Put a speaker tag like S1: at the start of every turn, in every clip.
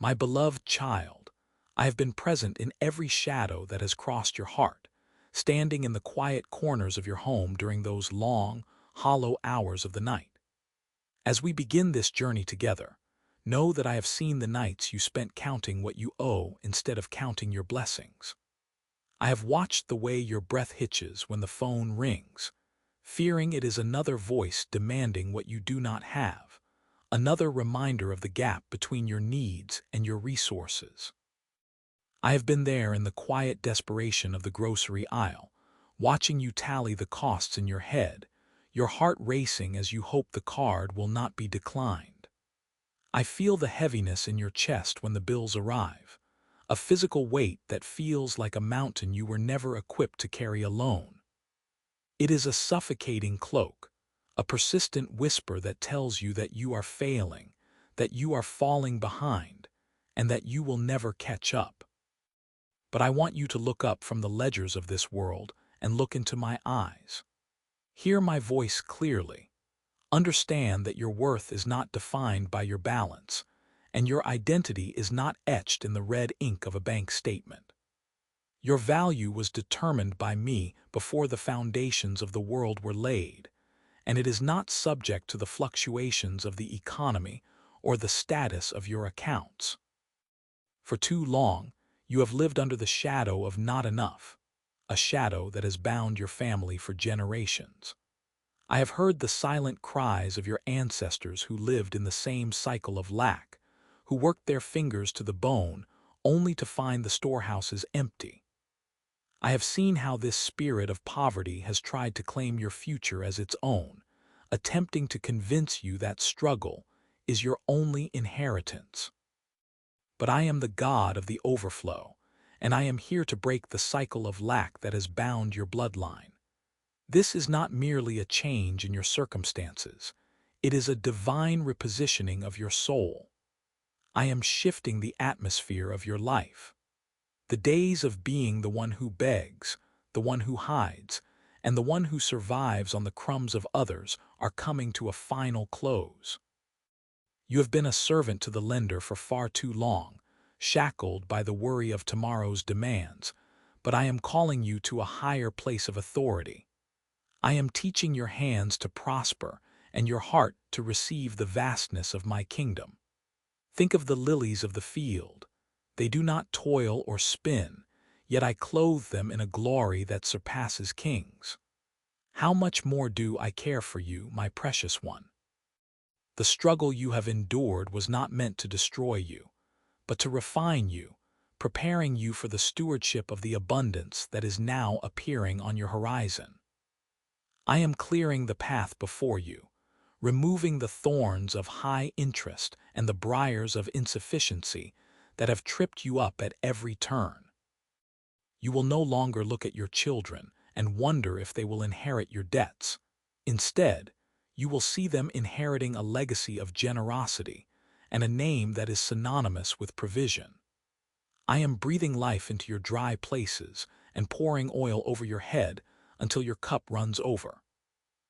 S1: My beloved child, I have been present in every shadow that has crossed your heart, standing in the quiet corners of your home during those long, hollow hours of the night. As we begin this journey together, know that I have seen the nights you spent counting what you owe instead of counting your blessings. I have watched the way your breath hitches when the phone rings, fearing it is another voice demanding what you do not have, another reminder of the gap between your needs and your resources. I have been there in the quiet desperation of the grocery aisle, watching you tally the costs in your head, your heart racing as you hope the card will not be declined. I feel the heaviness in your chest when the bills arrive, a physical weight that feels like a mountain you were never equipped to carry alone. It is a suffocating cloak, a persistent whisper that tells you that you are failing, that you are falling behind, and that you will never catch up. But I want you to look up from the ledgers of this world and look into my eyes. Hear my voice clearly. Understand that your worth is not defined by your balance, and your identity is not etched in the red ink of a bank statement. Your value was determined by me before the foundations of the world were laid, and it is not subject to the fluctuations of the economy or the status of your accounts. For too long, you have lived under the shadow of not enough, a shadow that has bound your family for generations. I have heard the silent cries of your ancestors who lived in the same cycle of lack, who worked their fingers to the bone only to find the storehouses empty. I have seen how this spirit of poverty has tried to claim your future as its own, attempting to convince you that struggle is your only inheritance. But I am the God of the overflow, and I am here to break the cycle of lack that has bound your bloodline. This is not merely a change in your circumstances. It is a divine repositioning of your soul. I am shifting the atmosphere of your life. The days of being the one who begs, the one who hides, and the one who survives on the crumbs of others are coming to a final close. You have been a servant to the lender for far too long, shackled by the worry of tomorrow's demands, but I am calling you to a higher place of authority. I am teaching your hands to prosper and your heart to receive the vastness of my kingdom. Think of the lilies of the field. They do not toil or spin, yet I clothe them in a glory that surpasses kings. How much more do I care for you, my precious one? The struggle you have endured was not meant to destroy you, but to refine you, preparing you for the stewardship of the abundance that is now appearing on your horizon. I am clearing the path before you, removing the thorns of high interest and the briars of insufficiency that have tripped you up at every turn. You will no longer look at your children and wonder if they will inherit your debts. Instead, you will see them inheriting a legacy of generosity and a name that is synonymous with provision. I am breathing life into your dry places and pouring oil over your head until your cup runs over.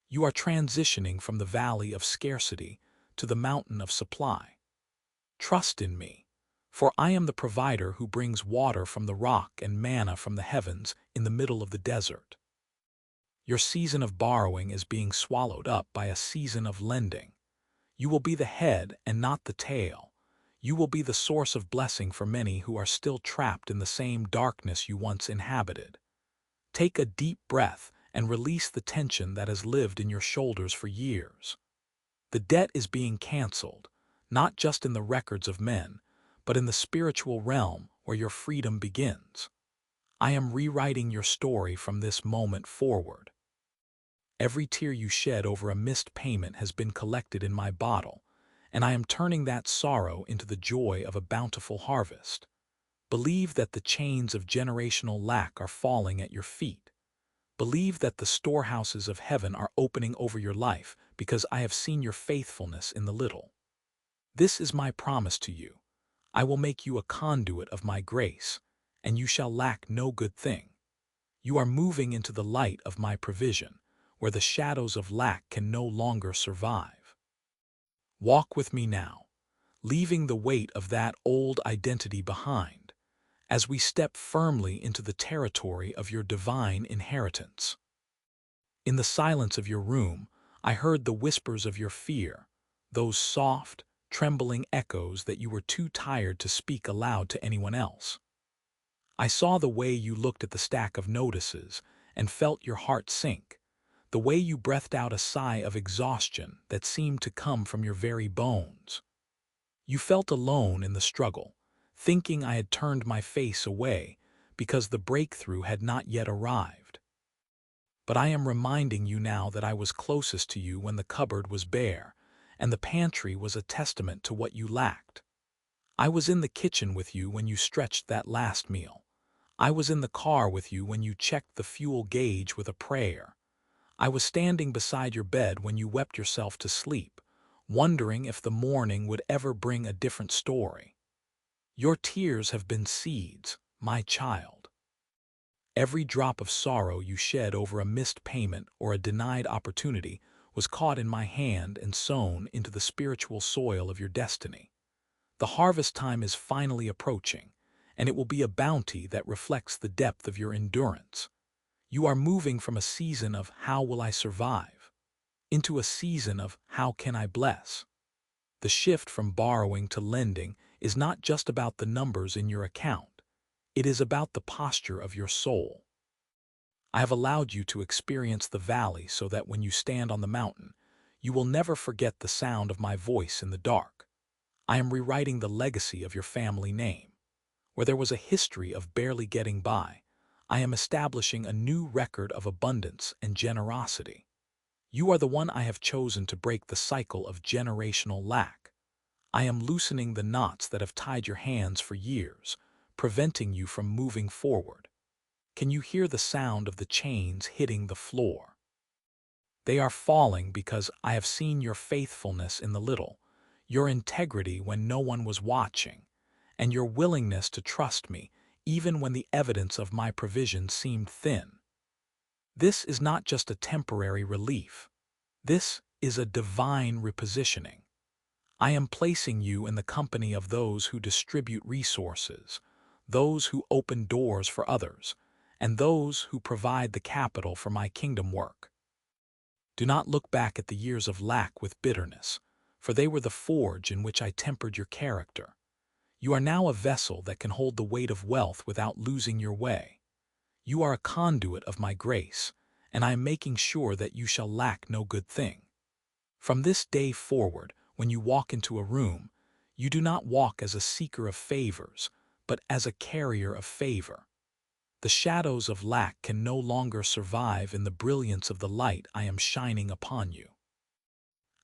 S1: You are transitioning from the valley of scarcity to the mountain of supply. Trust in me, for I am the provider who brings water from the rock and manna from the heavens in the middle of the desert. Your season of borrowing is being swallowed up by a season of lending. You will be the head and not the tail. You will be the source of blessing for many who are still trapped in the same darkness you once inhabited. Take a deep breath and release the tension that has lived in your shoulders for years. The debt is being canceled, not just in the records of men, but in the spiritual realm where your freedom begins. I am rewriting your story from this moment forward. Every tear you shed over a missed payment has been collected in my bottle, and I am turning that sorrow into the joy of a bountiful harvest. Believe that the chains of generational lack are falling at your feet. Believe that the storehouses of heaven are opening over your life because I have seen your faithfulness in the little. This is my promise to you. I will make you a conduit of my grace, and you shall lack no good thing. You are moving into the light of my provision, where the shadows of lack can no longer survive. Walk with me now. leaving the weight of that old identity behind, as we step firmly into the territory of your divine inheritance. In the silence of your room, I heard the whispers of your fear, those soft, trembling echoes that you were too tired to speak aloud to anyone else. I saw the way you looked at the stack of notices and felt your heart sink, the way you breathed out a sigh of exhaustion that seemed to come from your very bones. You felt alone in the struggle, thinking I had turned my face away because the breakthrough had not yet arrived. But I am reminding you now that I was closest to you when the cupboard was bare, and the pantry was a testament to what you lacked. I was in the kitchen with you when you stretched that last meal. I was in the car with you when you checked the fuel gauge with a prayer. I was standing beside your bed when you wept yourself to sleep, wondering if the morning would ever bring a different story. Your tears have been seeds, my child. Every drop of sorrow you shed over a missed payment or a denied opportunity was caught in my hand and sown into the spiritual soil of your destiny. The harvest time is finally approaching, and it will be a bounty that reflects the depth of your endurance. You are moving from a season of "how will I survive" into a season of "how can I bless." The shift from borrowing to lending is not just about the numbers in your account. It is about the posture of your soul. I have allowed you to experience the valley so that when you stand on the mountain, you will never forget the sound of my voice in the dark. I am rewriting the legacy of your family name. Where there was a history of barely getting by, I am establishing a new record of abundance and generosity. You are the one I have chosen to break the cycle of generational lack. I am loosening the knots that have tied your hands for years, preventing you from moving forward. Can you hear the sound of the chains hitting the floor? They are falling because I have seen your faithfulness in the little, your integrity when no one was watching, and your willingness to trust me even when the evidence of my provision seemed thin. This is not just a temporary relief. This is a divine repositioning. I am placing you in the company of those who distribute resources, those who open doors for others, and those who provide the capital for my kingdom work. Do not look back at the years of lack with bitterness, for they were the forge in which I tempered your character. You are now a vessel that can hold the weight of wealth without losing your way. You are a conduit of my grace, and I am making sure that you shall lack no good thing. From this day forward, when you walk into a room, you do not walk as a seeker of favors, but as a carrier of favor. The shadows of lack can no longer survive in the brilliance of the light I am shining upon you.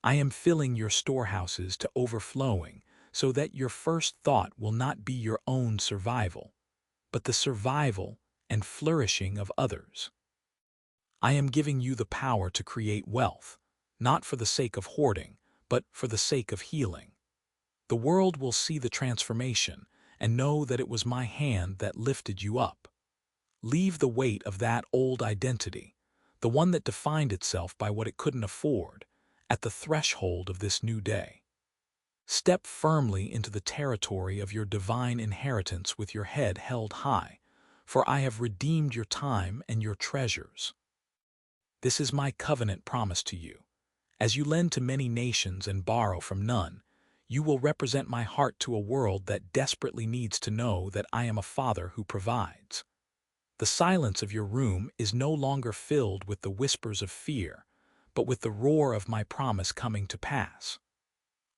S1: I am filling your storehouses to overflowing so that your first thought will not be your own survival, but the survival and flourishing of others. I am giving you the power to create wealth, not for the sake of hoarding, but for the sake of healing. The world will see the transformation and know that it was my hand that lifted you up. Leave the weight of that old identity, the one that defined itself by what it couldn't afford, at the threshold of this new day. Step firmly into the territory of your divine inheritance with your head held high, for I have redeemed your time and your treasures. This is my covenant promise to you. As you lend to many nations and borrow from none, you will represent my heart to a world that desperately needs to know that I am a Father who provides. The silence of your room is no longer filled with the whispers of fear, but with the roar of my promise coming to pass.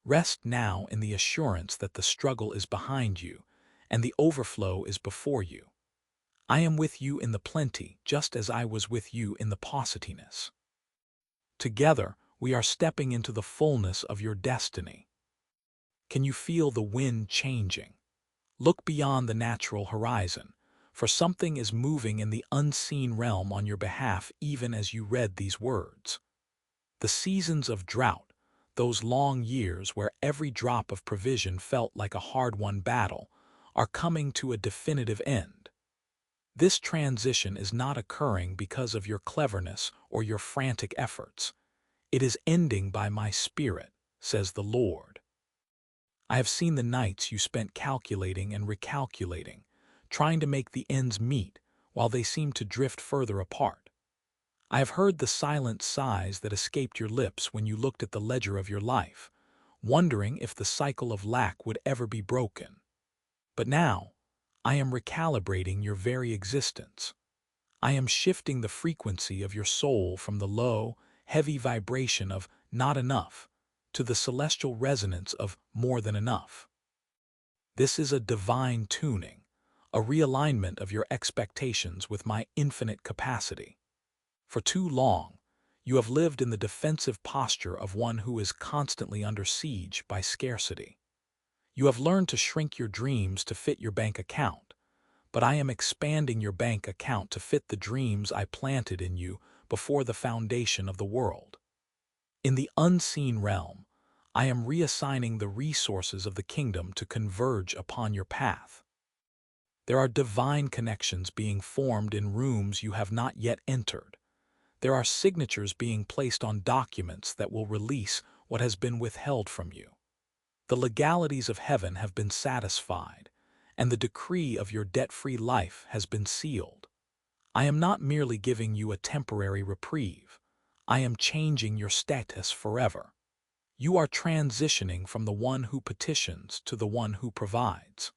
S1: Rest now in the assurance that the struggle is behind you and the overflow is before you. I am with you in the plenty, just as I was with you in the pausityness. Together, we are stepping into the fullness of your destiny. Can you feel the wind changing? Look beyond the natural horizon, for something is moving in the unseen realm on your behalf even as you read these words. The seasons of drought, those long years where every drop of provision felt like a hard-won battle, are coming to a definitive end. This transition is not occurring because of your cleverness or your frantic efforts. It is ending by my Spirit, says the Lord. I have seen the nights you spent calculating and recalculating, trying to make the ends meet while they seemed to drift further apart. I have heard the silent sighs that escaped your lips when you looked at the ledger of your life, wondering if the cycle of lack would ever be broken. But now, I am recalibrating your very existence. I am shifting the frequency of your soul from the low, heavy vibration of not enough to the celestial resonance of more than enough. This is a divine tuning, a realignment of your expectations with my infinite capacity. For too long, you have lived in the defensive posture of one who is constantly under siege by scarcity. You have learned to shrink your dreams to fit your bank account, but I am expanding your bank account to fit the dreams I planted in you before the foundation of the world. In the unseen realm, I am reassigning the resources of the kingdom to converge upon your path. There are divine connections being formed in rooms you have not yet entered. There are signatures being placed on documents that will release what has been withheld from you. The legalities of heaven have been satisfied, and the decree of your debt-free life has been sealed. I am not merely giving you a temporary reprieve. I am changing your status forever. You are transitioning from the one who petitions to the one who provides.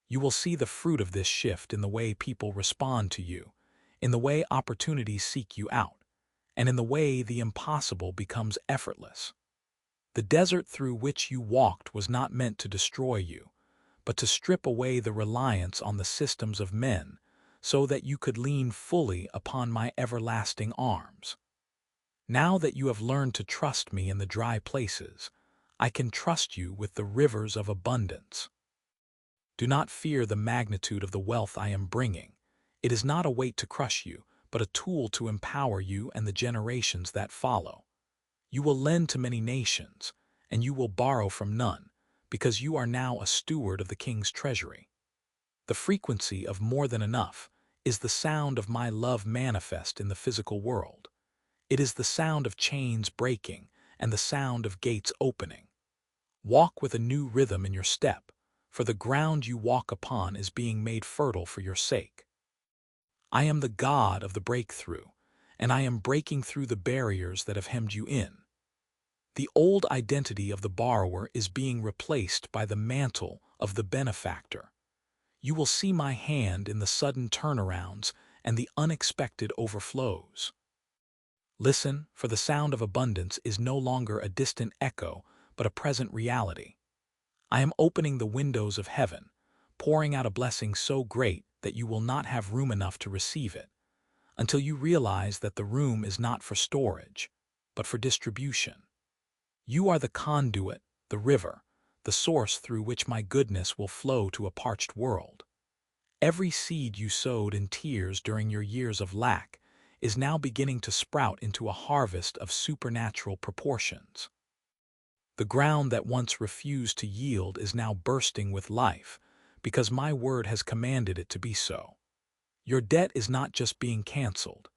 S1: You will see the fruit of this shift in the way people respond to you, in the way opportunities seek you out, and in the way the impossible becomes effortless. The desert through which you walked was not meant to destroy you, but to strip away the reliance on the systems of men so that you could lean fully upon my everlasting arms. Now that you have learned to trust me in the dry places, I can trust you with the rivers of abundance. Do not fear the magnitude of the wealth I am bringing. It is not a weight to crush you, but a tool to empower you and the generations that follow. You will lend to many nations, and you will borrow from none, because you are now a steward of the king's treasury. The frequency of more than enough is the sound of my love manifest in the physical world. It is the sound of chains breaking and the sound of gates opening. Walk with a new rhythm in your step, for the ground you walk upon is being made fertile for your sake. I am the God of the breakthrough, and I am breaking through the barriers that have hemmed you in. The old identity of the borrower is being replaced by the mantle of the benefactor. You will see my hand in the sudden turnarounds and the unexpected overflows. Listen, for the sound of abundance is no longer a distant echo, but a present reality. I am opening the windows of heaven, pouring out a blessing so great that you will not have room enough to receive it, until you realize that the room is not for storage, but for distribution. You are the conduit, the river, the source through which my goodness will flow to a parched world. Every seed you sowed in tears during your years of lack is now beginning to sprout into a harvest of supernatural proportions. The ground that once refused to yield is now bursting with life, because my word has commanded it to be so. Your debt is not just being canceled,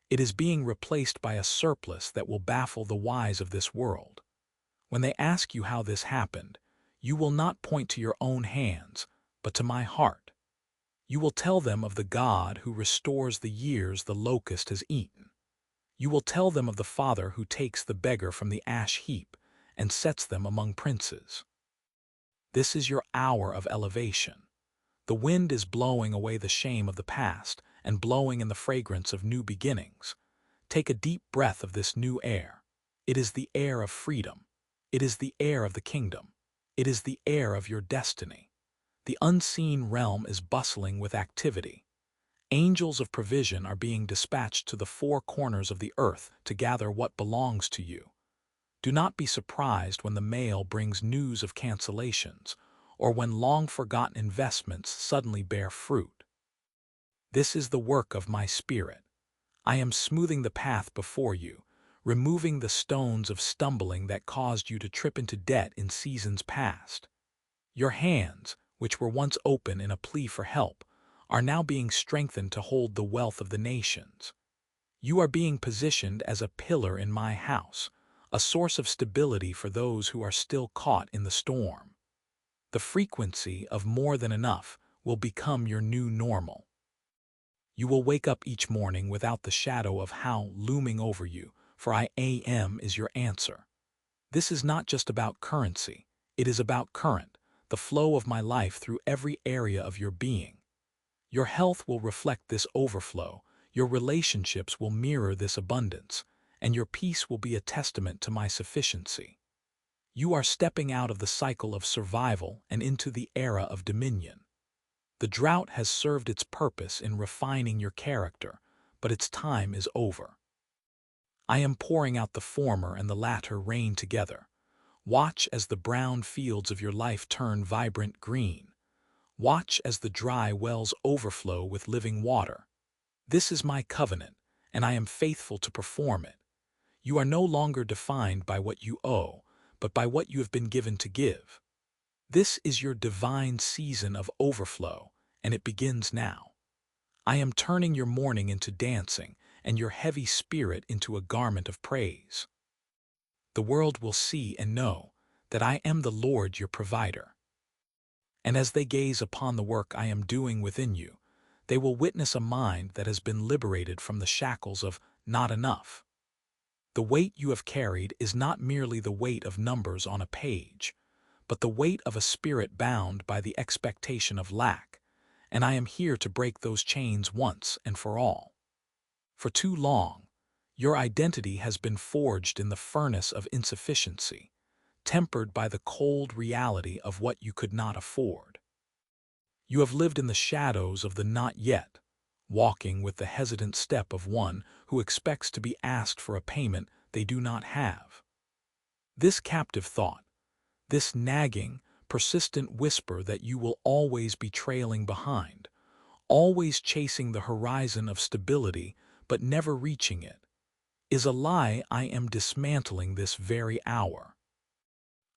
S1: it is being replaced by a surplus that will baffle the wise of this world. When they ask you how this happened, you will not point to your own hands, but to my heart. You will tell them of the God who restores the years the locust has eaten. You will tell them of the Father who takes the beggar from the ash heap and sets them among princes. This is your hour of elevation. The wind is blowing away the shame of the past and blowing in the fragrance of new beginnings. Take a deep breath of this new air. It is the air of freedom. It is the air of the kingdom. It is the air of your destiny. The unseen realm is bustling with activity. Angels of provision are being dispatched to the four corners of the earth to gather what belongs to you. Do not be surprised when the mail brings news of cancellations, or when long-forgotten investments suddenly bear fruit. This is the work of my Spirit. I am smoothing the path before you, removing the stones of stumbling that caused you to trip into debt in seasons past. Your hands, which were once open in a plea for help, are now being strengthened to hold the wealth of the nations. You are being positioned as a pillar in my house, a source of stability for those who are still caught in the storm. The frequency of more than enough will become your new normal. You will wake up each morning without the shadow of how looming over you, for I am is your answer. This is not just about currency, it is about current, the flow of my life through every area of your being. Your health will reflect this overflow, your relationships will mirror this abundance, and your peace will be a testament to my sufficiency. You are stepping out of the cycle of survival and into the era of dominion. The drought has served its purpose in refining your character, but its time is over. I am pouring out the former and the latter rain together. Watch as the brown fields of your life turn vibrant green. Watch as the dry wells overflow with living water. This is my covenant, and I am faithful to perform it. You are no longer defined by what you owe, but by what you have been given to give. This is your divine season of overflow, and it begins now. I am turning your mourning into dancing, and your heavy spirit into a garment of praise. The world will see and know that I am the Lord your provider. And as they gaze upon the work I am doing within you, they will witness a mind that has been liberated from the shackles of not enough. The weight you have carried is not merely the weight of numbers on a page, but the weight of a spirit bound by the expectation of lack, and I am here to break those chains once and for all. For too long, your identity has been forged in the furnace of insufficiency, tempered by the cold reality of what you could not afford. You have lived in the shadows of the not yet, walking with the hesitant step of one who expects to be asked for a payment they do not have. This captive thought, this nagging, persistent whisper that you will always be trailing behind, always chasing the horizon of stability but never reaching it, is a lie I am dismantling this very hour.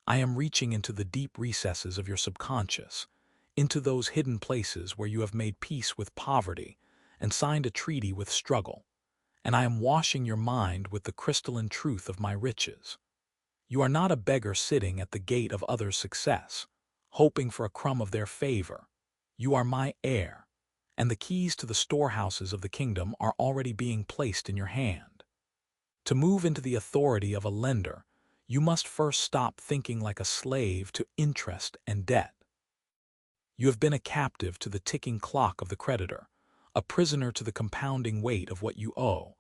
S1: I am reaching into the deep recesses of your subconscious, into those hidden places where you have made peace with poverty and signed a treaty with struggle, and I am washing your mind with the crystalline truth of my riches. You are not a beggar sitting at the gate of others' success, hoping for a crumb of their favor. You are my heir, and the keys to the storehouses of the kingdom are already being placed in your hand. To move into the authority of a lender, you must first stop thinking like a slave to interest and debt. You have been a captive to the ticking clock of the creditor, a prisoner to the compounding weight of what you owe,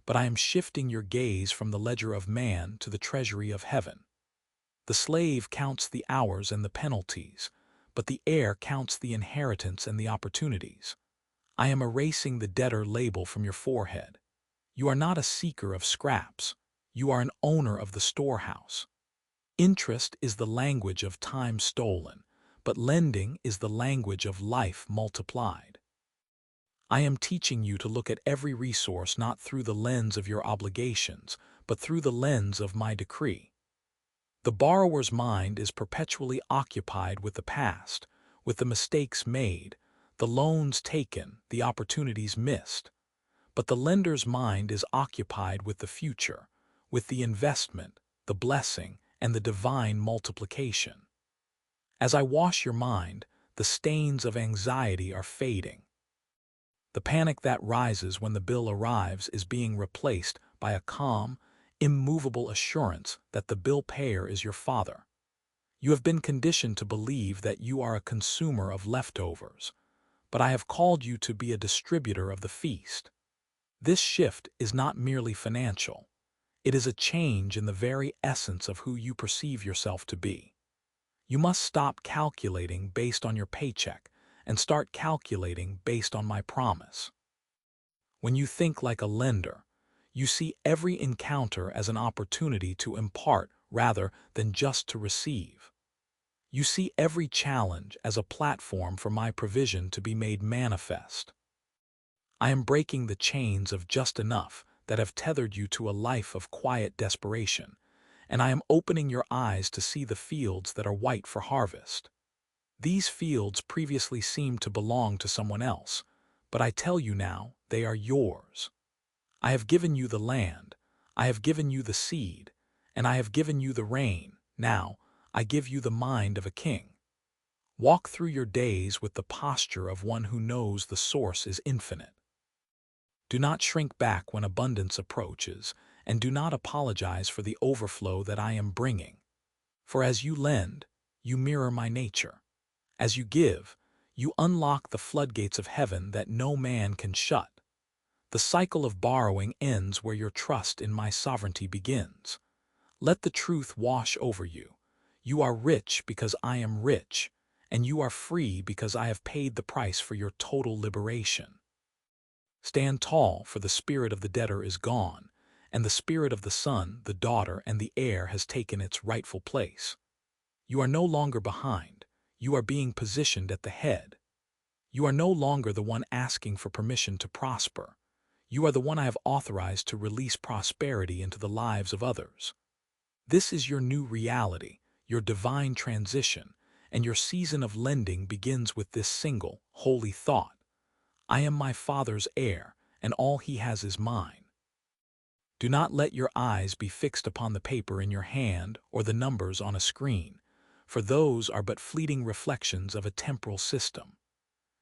S1: but I am shifting your gaze from the ledger of man to the treasury of heaven. The slave counts the hours and the penalties, but the heir counts the inheritance and the opportunities. I am erasing the debtor label from your forehead. You are not a seeker of scraps. You are an owner of the storehouse. Interest is the language of time stolen, but lending is the language of life multiplied. I am teaching you to look at every resource not through the lens of your obligations, but through the lens of my decree. The borrower's mind is perpetually occupied with the past, with the mistakes made, the loans taken, the opportunities missed. But the lender's mind is occupied with the future, with the investment, the blessing, and the divine multiplication. As I wash your mind, the stains of anxiety are fading. The panic that rises when the bill arrives is being replaced by a calm, immovable assurance that the bill payer is your father. You have been conditioned to believe that you are a consumer of leftovers, but I have called you to be a distributor of the feast. This shift is not merely financial. It is a change in the very essence of who you perceive yourself to be. You must stop calculating based on your paycheck and start calculating based on my promise. When you think like a lender, you see every encounter as an opportunity to impart rather than just to receive. You see every challenge as a platform for my provision to be made manifest. I am breaking the chains of just enough that have tethered you to a life of quiet desperation, and I am opening your eyes to see the fields that are white for harvest. These fields previously seemed to belong to someone else, but I tell you now, they are yours. I have given you the land, I have given you the seed, and I have given you the rain. Now, I give you the mind of a king. Walk through your days with the posture of one who knows the source is infinite. Do not shrink back when abundance approaches, and do not apologize for the overflow that I am bringing. For as you lend, you mirror my nature. As you give, you unlock the floodgates of heaven that no man can shut. The cycle of borrowing ends where your trust in my sovereignty begins. Let the truth wash over you. You are rich because I am rich, and you are free because I have paid the price for your total liberation. Stand tall, for the spirit of the debtor is gone, and the spirit of the son, the daughter, and the heir has taken its rightful place. You are no longer behind. You are being positioned at the head. You are no longer the one asking for permission to prosper. You are the one I have authorized to release prosperity into the lives of others. This is your new reality, your divine transition, and your season of lending begins with this single, holy thought. I am my Father's heir, and all he has is mine. Do not let your eyes be fixed upon the paper in your hand or the numbers on a screen, for those are but fleeting reflections of a temporal system.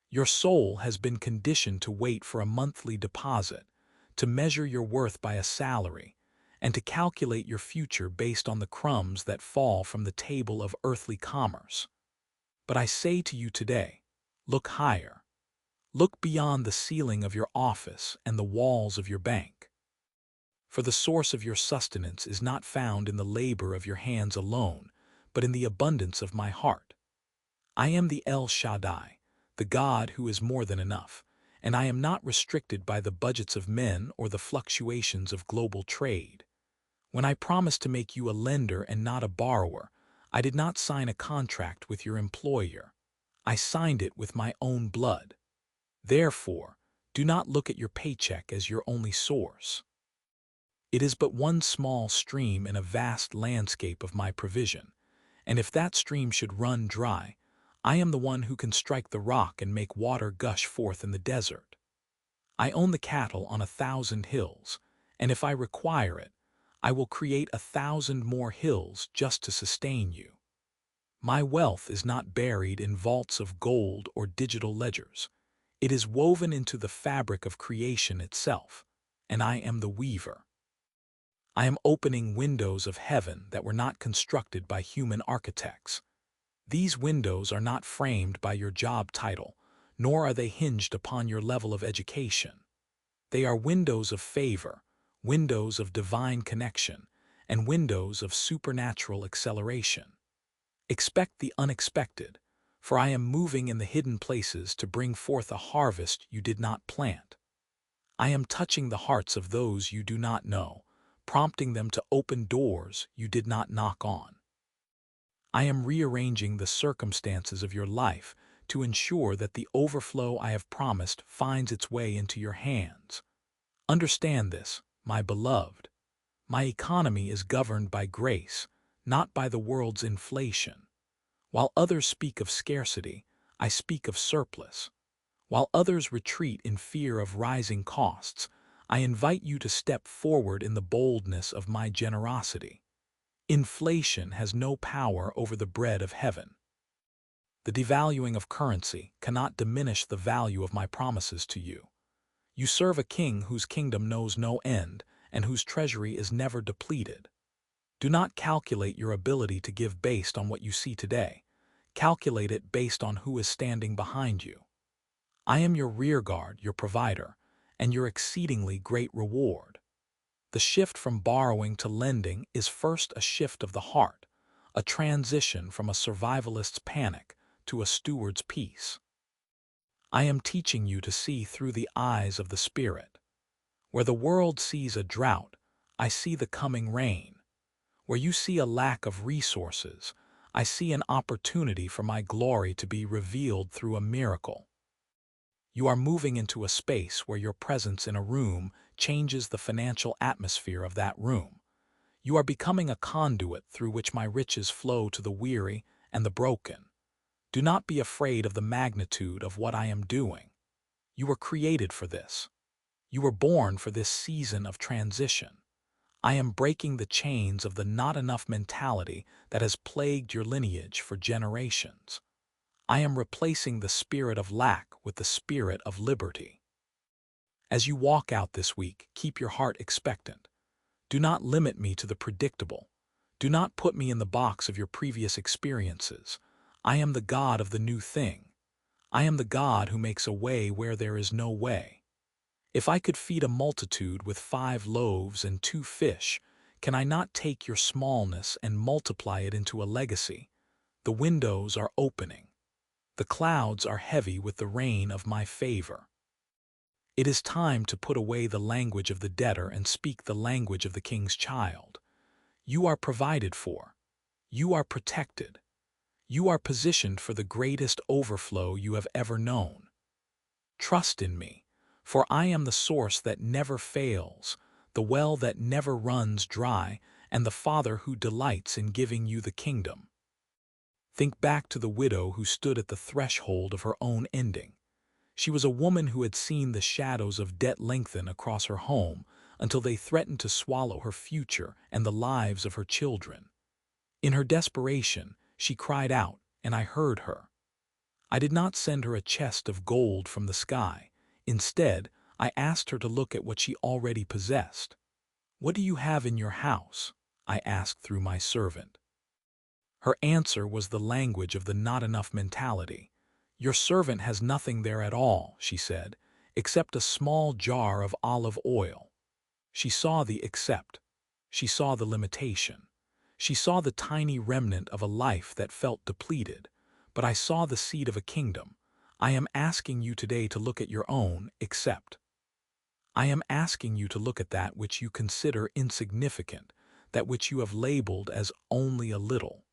S1: Your soul has been conditioned to wait for a monthly deposit, to measure your worth by a salary, and to calculate your future based on the crumbs that fall from the table of earthly commerce. But I say to you today, look higher. Look beyond the ceiling of your office and the walls of your bank. For the source of your sustenance is not found in the labor of your hands alone, but in the abundance of my heart. I am the El Shaddai, the God who is more than enough, and I am not restricted by the budgets of men or the fluctuations of global trade. When I promised to make you a lender and not a borrower, I did not sign a contract with your employer. I signed it with my own blood. Therefore, do not look at your paycheck as your only source. It is but one small stream in a vast landscape of my provision, and if that stream should run dry, I am the one who can strike the rock and make water gush forth in the desert. I own the cattle on 1,000 hills, and if I require it, I will create 1,000 more hills just to sustain you. My wealth is not buried in vaults of gold or digital ledgers. It is woven into the fabric of creation itself, and I am the weaver. I am opening windows of heaven that were not constructed by human architects. These windows are not framed by your job title, nor are they hinged upon your level of education. They are windows of favor, windows of divine connection, and windows of supernatural acceleration. Expect the unexpected, for I am moving in the hidden places to bring forth a harvest you did not plant. I am touching the hearts of those you do not know, prompting them to open doors you did not knock on. I am rearranging the circumstances of your life to ensure that the overflow I have promised finds its way into your hands. Understand this, my beloved. My economy is governed by grace, not by the world's inflation. While others speak of scarcity, I speak of surplus. While others retreat in fear of rising costs, I invite you to step forward in the boldness of my generosity. Inflation has no power over the bread of heaven. The devaluing of currency cannot diminish the value of my promises to you. You serve a king whose kingdom knows no end and whose treasury is never depleted. Do not calculate your ability to give based on what you see today. Calculate it based on who is standing behind you. I am your rearguard, your provider, and your exceedingly great reward. The shift from borrowing to lending is first a shift of the heart, a transition from a survivalist's panic to a steward's peace. I am teaching you to see through the eyes of the Spirit. Where the world sees a drought, I see the coming rain. Where you see a lack of resources, I see an opportunity for my glory to be revealed through a miracle. You are moving into a space where your presence in a room changes the financial atmosphere of that room. You are becoming a conduit through which my riches flow to the weary and the broken. Do not be afraid of the magnitude of what I am doing. You were created for this. You were born for this season of transition. I am breaking the chains of the not enough mentality that has plagued your lineage for generations. I am replacing the spirit of lack with the spirit of liberty. As you walk out this week, keep your heart expectant. Do not limit me to the predictable. Do not put me in the box of your previous experiences. I am the God of the new thing. I am the God who makes a way where there is no way. If I could feed a multitude with 5 loaves and 2 fish, can I not take your smallness and multiply it into a legacy? The windows are opening. The clouds are heavy with the rain of my favor. It is time to put away the language of the debtor and speak the language of the king's child. You are provided for. You are protected. You are positioned for the greatest overflow you have ever known. Trust in me, for I am the source that never fails, the well that never runs dry, and the Father who delights in giving you the kingdom. Think back to the widow who stood at the threshold of her own ending. She was a woman who had seen the shadows of debt lengthen across her home until they threatened to swallow her future and the lives of her children. In her desperation, she cried out, and I heard her. I did not send her a chest of gold from the sky. Instead, I asked her to look at what she already possessed. "What do you have in your house?" I asked through my servant. Her answer was the language of the not enough mentality. "Your servant has nothing there at all," she said, "except a small jar of olive oil." She saw the except. She saw the limitation. She saw the tiny remnant of a life that felt depleted. But I saw the seed of a kingdom. I am asking you today to look at your own except. I am asking you to look at that which you consider insignificant, that which you have labeled as only a little.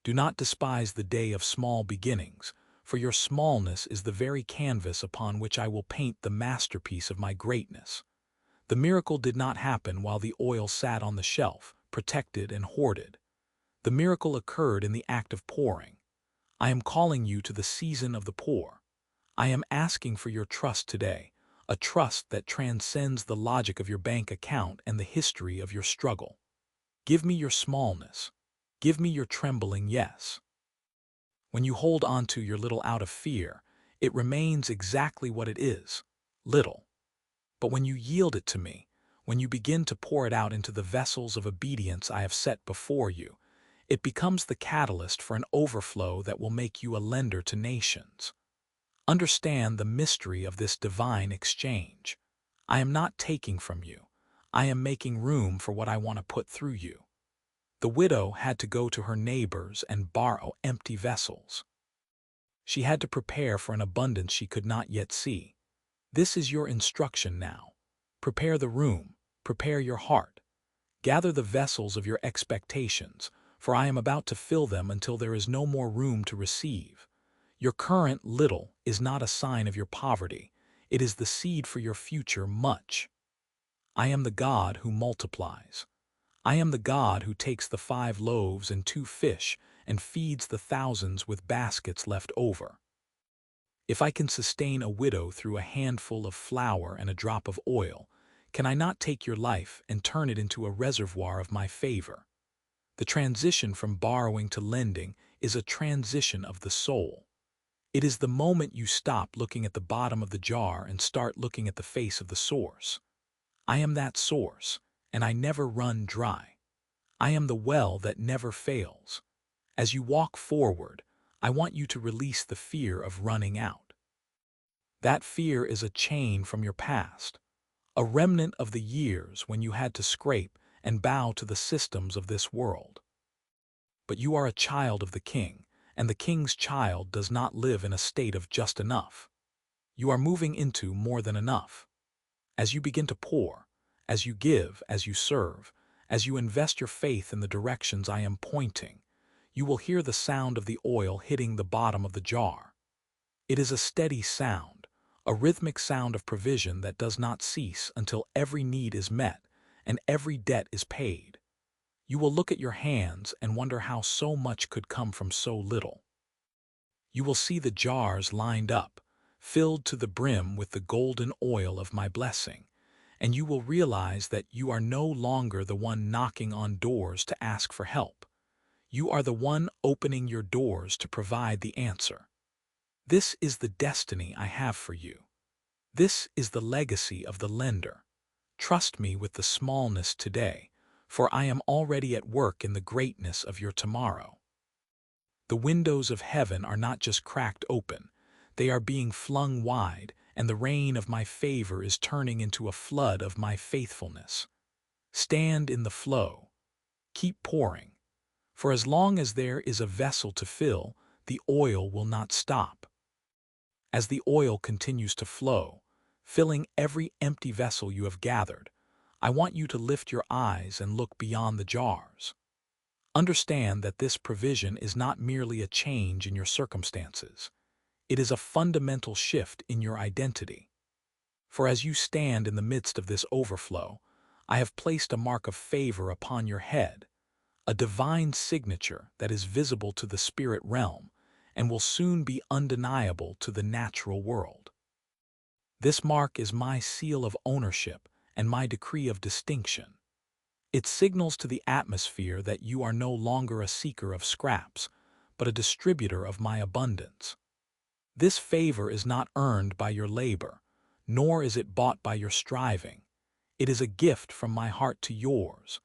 S1: Do not despise the day of small beginnings, for your smallness is the very canvas upon which I will paint the masterpiece of my greatness. The miracle did not happen while the oil sat on the shelf, protected and hoarded. The miracle occurred in the act of pouring. I am calling you to the season of the pour. I am asking for your trust today, a trust that transcends the logic of your bank account and the history of your struggle. Give me your smallness. Give me your trembling yes. When you hold on to your little out of fear, it remains exactly what it is, little. But when you yield it to me, when you begin to pour it out into the vessels of obedience I have set before you, it becomes the catalyst for an overflow that will make you a lender to nations. Understand the mystery of this divine exchange. I am not taking from you. I am making room for what I want to put through you. The widow had to go to her neighbors and borrow empty vessels. She had to prepare for an abundance she could not yet see. This is your instruction now. Prepare the room, prepare your heart. Gather the vessels of your expectations, for I am about to fill them until there is no more room to receive. Your current little is not a sign of your poverty. It is the seed for your future much. I am the God who multiplies. I am the God who takes the 5 loaves and 2 fish and feeds the thousands with baskets left over. If I can sustain a widow through a handful of flour and a drop of oil, can I not take your life and turn it into a reservoir of my favor? The transition from borrowing to lending is a transition of the soul. It is the moment you stop looking at the bottom of the jar and start looking at the face of the source. I am that source, and I never run dry. I am the well that never fails. As you walk forward, I want you to release the fear of running out. That fear is a chain from your past, a remnant of the years when you had to scrape and bow to the systems of this world. But you are a child of the King, and the King's child does not live in a state of just enough. You are moving into more than enough. As you begin to pour, as you give, as you serve, as you invest your faith in the directions I am pointing, you will hear the sound of the oil hitting the bottom of the jar. It is a steady sound, a rhythmic sound of provision that does not cease until every need is met and every debt is paid. You will look at your hands and wonder how so much could come from so little. You will see the jars lined up, filled to the brim with the golden oil of my blessing, and you will realize that you are no longer the one knocking on doors to ask for help. You are the one opening your doors to provide the answer. This is the destiny I have for you. This is the legacy of the lender. Trust me with the smallness today, for I am already at work in the greatness of your tomorrow. The windows of heaven are not just cracked open, they are being flung wide, and the rain of my favor is turning into a flood of my faithfulness. Stand in the flow. Keep pouring. For as long as there is a vessel to fill, the oil will not stop. As the oil continues to flow, filling every empty vessel you have gathered, I want you to lift your eyes and look beyond the jars. Understand that this provision is not merely a change in your circumstances. It is a fundamental shift in your identity. For as you stand in the midst of this overflow, I have placed a mark of favor upon your head, a divine signature that is visible to the spirit realm and will soon be undeniable to the natural world. This mark is my seal of ownership and my decree of distinction. It signals to the atmosphere that you are no longer a seeker of scraps, but a distributor of my abundance. This favor is not earned by your labor, nor is it bought by your striving. It is a gift from my heart to yours,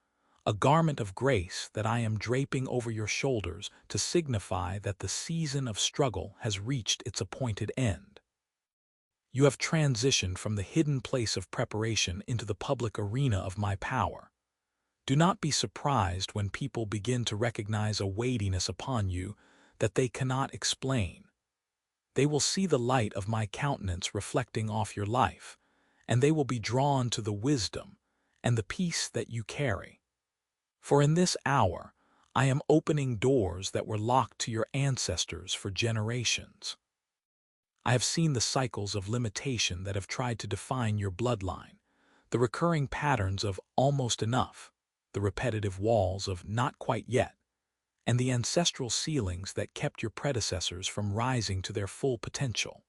S1: a garment of grace that I am draping over your shoulders to signify that the season of struggle has reached its appointed end. You have transitioned from the hidden place of preparation into the public arena of my power. Do not be surprised when people begin to recognize a weightiness upon you that they cannot explain. They will see the light of my countenance reflecting off your life, and they will be drawn to the wisdom and the peace that you carry. For in this hour, I am opening doors that were locked to your ancestors for generations. I have seen the cycles of limitation that have tried to define your bloodline, the recurring patterns of almost enough, the repetitive walls of not quite yet, and the ancestral ceilings that kept your predecessors from rising to their full potential.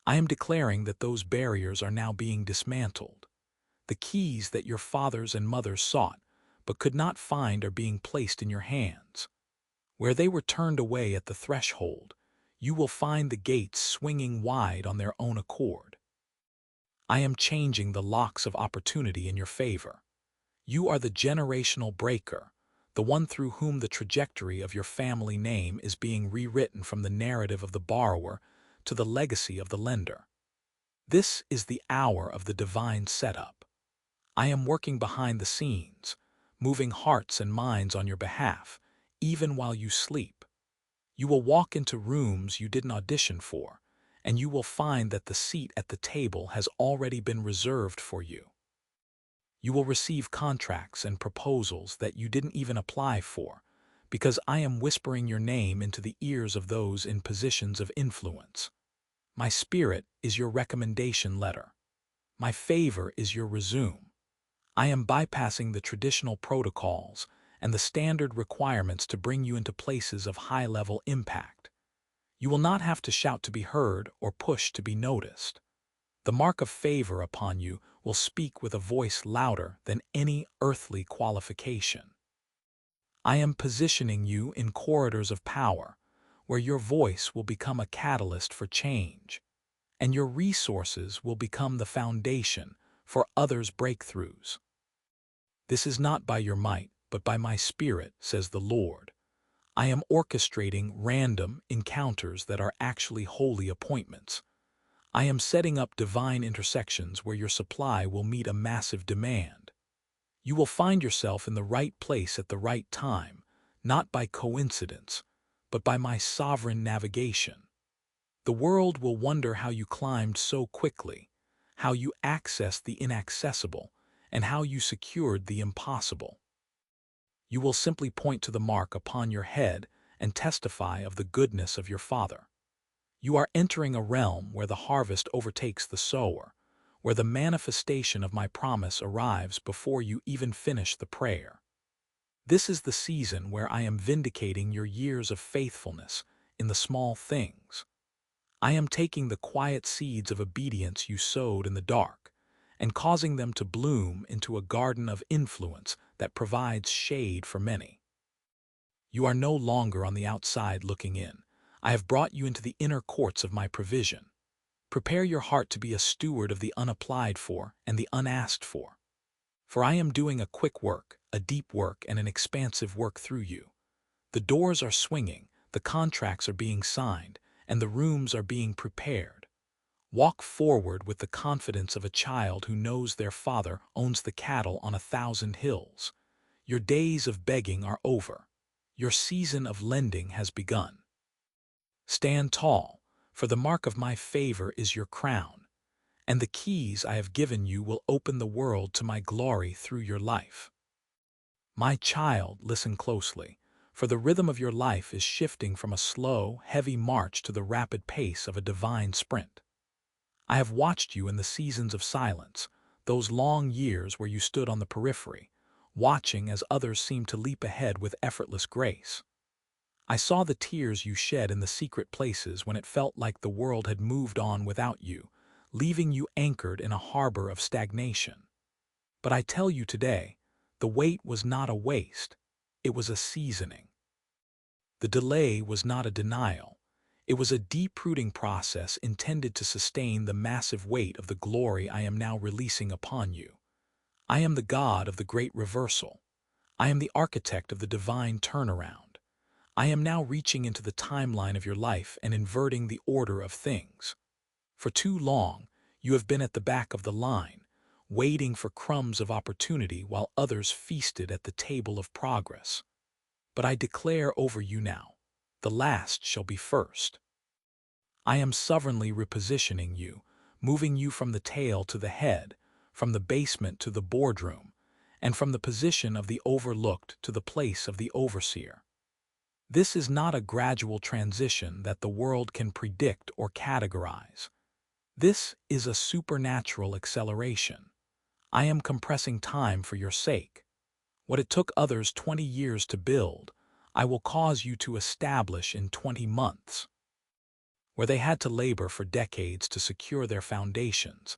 S1: I am declaring that those barriers are now being dismantled. The keys that your fathers and mothers sought but could not find are being placed in your hands. Where they were turned away at the threshold, you will find the gates swinging wide on their own accord. I am changing the locks of opportunity in your favor. You are the generational breaker, the one through whom the trajectory of your family name is being rewritten from the narrative of the borrower to the legacy of the lender. This is the hour of the divine setup. I am working behind the scenes, moving hearts and minds on your behalf, even while you sleep. You will walk into rooms you didn't audition for, and you will find that the seat at the table has already been reserved for you. You will receive contracts and proposals that you didn't even apply for, because I am whispering your name into the ears of those in positions of influence. My spirit is your recommendation letter. My favor is your resume. I am bypassing the traditional protocols and the standard requirements to bring you into places of high-level impact. You will not have to shout to be heard or push to be noticed. The mark of favor upon you will speak with a voice louder than any earthly qualification. I am positioning you in corridors of power, where your voice will become a catalyst for change, and your resources will become the foundation for others' breakthroughs. This is not by your might, but by my Spirit, says the Lord. I am orchestrating random encounters that are actually holy appointments. I am setting up divine intersections where your supply will meet a massive demand. You will find yourself in the right place at the right time, not by coincidence, but by my sovereign navigation. The world will wonder how you climbed so quickly, how you accessed the inaccessible, and how you secured the impossible. You will simply point to the mark upon your head and testify of the goodness of your Father. You are entering a realm where the harvest overtakes the sower, where the manifestation of my promise arrives before you even finish the prayer. This is the season where I am vindicating your years of faithfulness in the small things. I am taking the quiet seeds of obedience you sowed in the dark and causing them to bloom into a garden of influence that provides shade for many. You are no longer on the outside looking in. I have brought you into the inner courts of my provision. Prepare your heart to be a steward of the unapplied for and the unasked for. For I am doing a quick work, a deep work, and an expansive work through you. The doors are swinging, the contracts are being signed, and the rooms are being prepared. Walk forward with the confidence of a child who knows their father owns the cattle on 1,000 hills. Your days of begging are over. Your season of lending has begun. Stand tall, for the mark of my favor is your crown, and the keys I have given you will open the world to my glory through your life. My child, listen closely, for the rhythm of your life is shifting from a slow, heavy march to the rapid pace of a divine sprint. I have watched you in the seasons of silence, those long years where you stood on the periphery, watching as others seemed to leap ahead with effortless grace. I saw the tears you shed in the secret places when it felt like the world had moved on without you, leaving you anchored in a harbor of stagnation. But I tell you today, the wait was not a waste, it was a seasoning. The delay was not a denial, it was a deep-rooting process intended to sustain the massive weight of the glory I am now releasing upon you. I am the God of the great reversal. I am the architect of the divine turnaround. I am now reaching into the timeline of your life and inverting the order of things. For too long, you have been at the back of the line, waiting for crumbs of opportunity while others feasted at the table of progress. But I declare over you now, the last shall be first. I am sovereignly repositioning you, moving you from the tail to the head, from the basement to the boardroom, and from the position of the overlooked to the place of the overseer. This is not a gradual transition that the world can predict or categorize. This is a supernatural acceleration. I am compressing time for your sake. What it took others 20 years to build, I will cause you to establish in 20 months. Where they had to labor for decades to secure their foundations,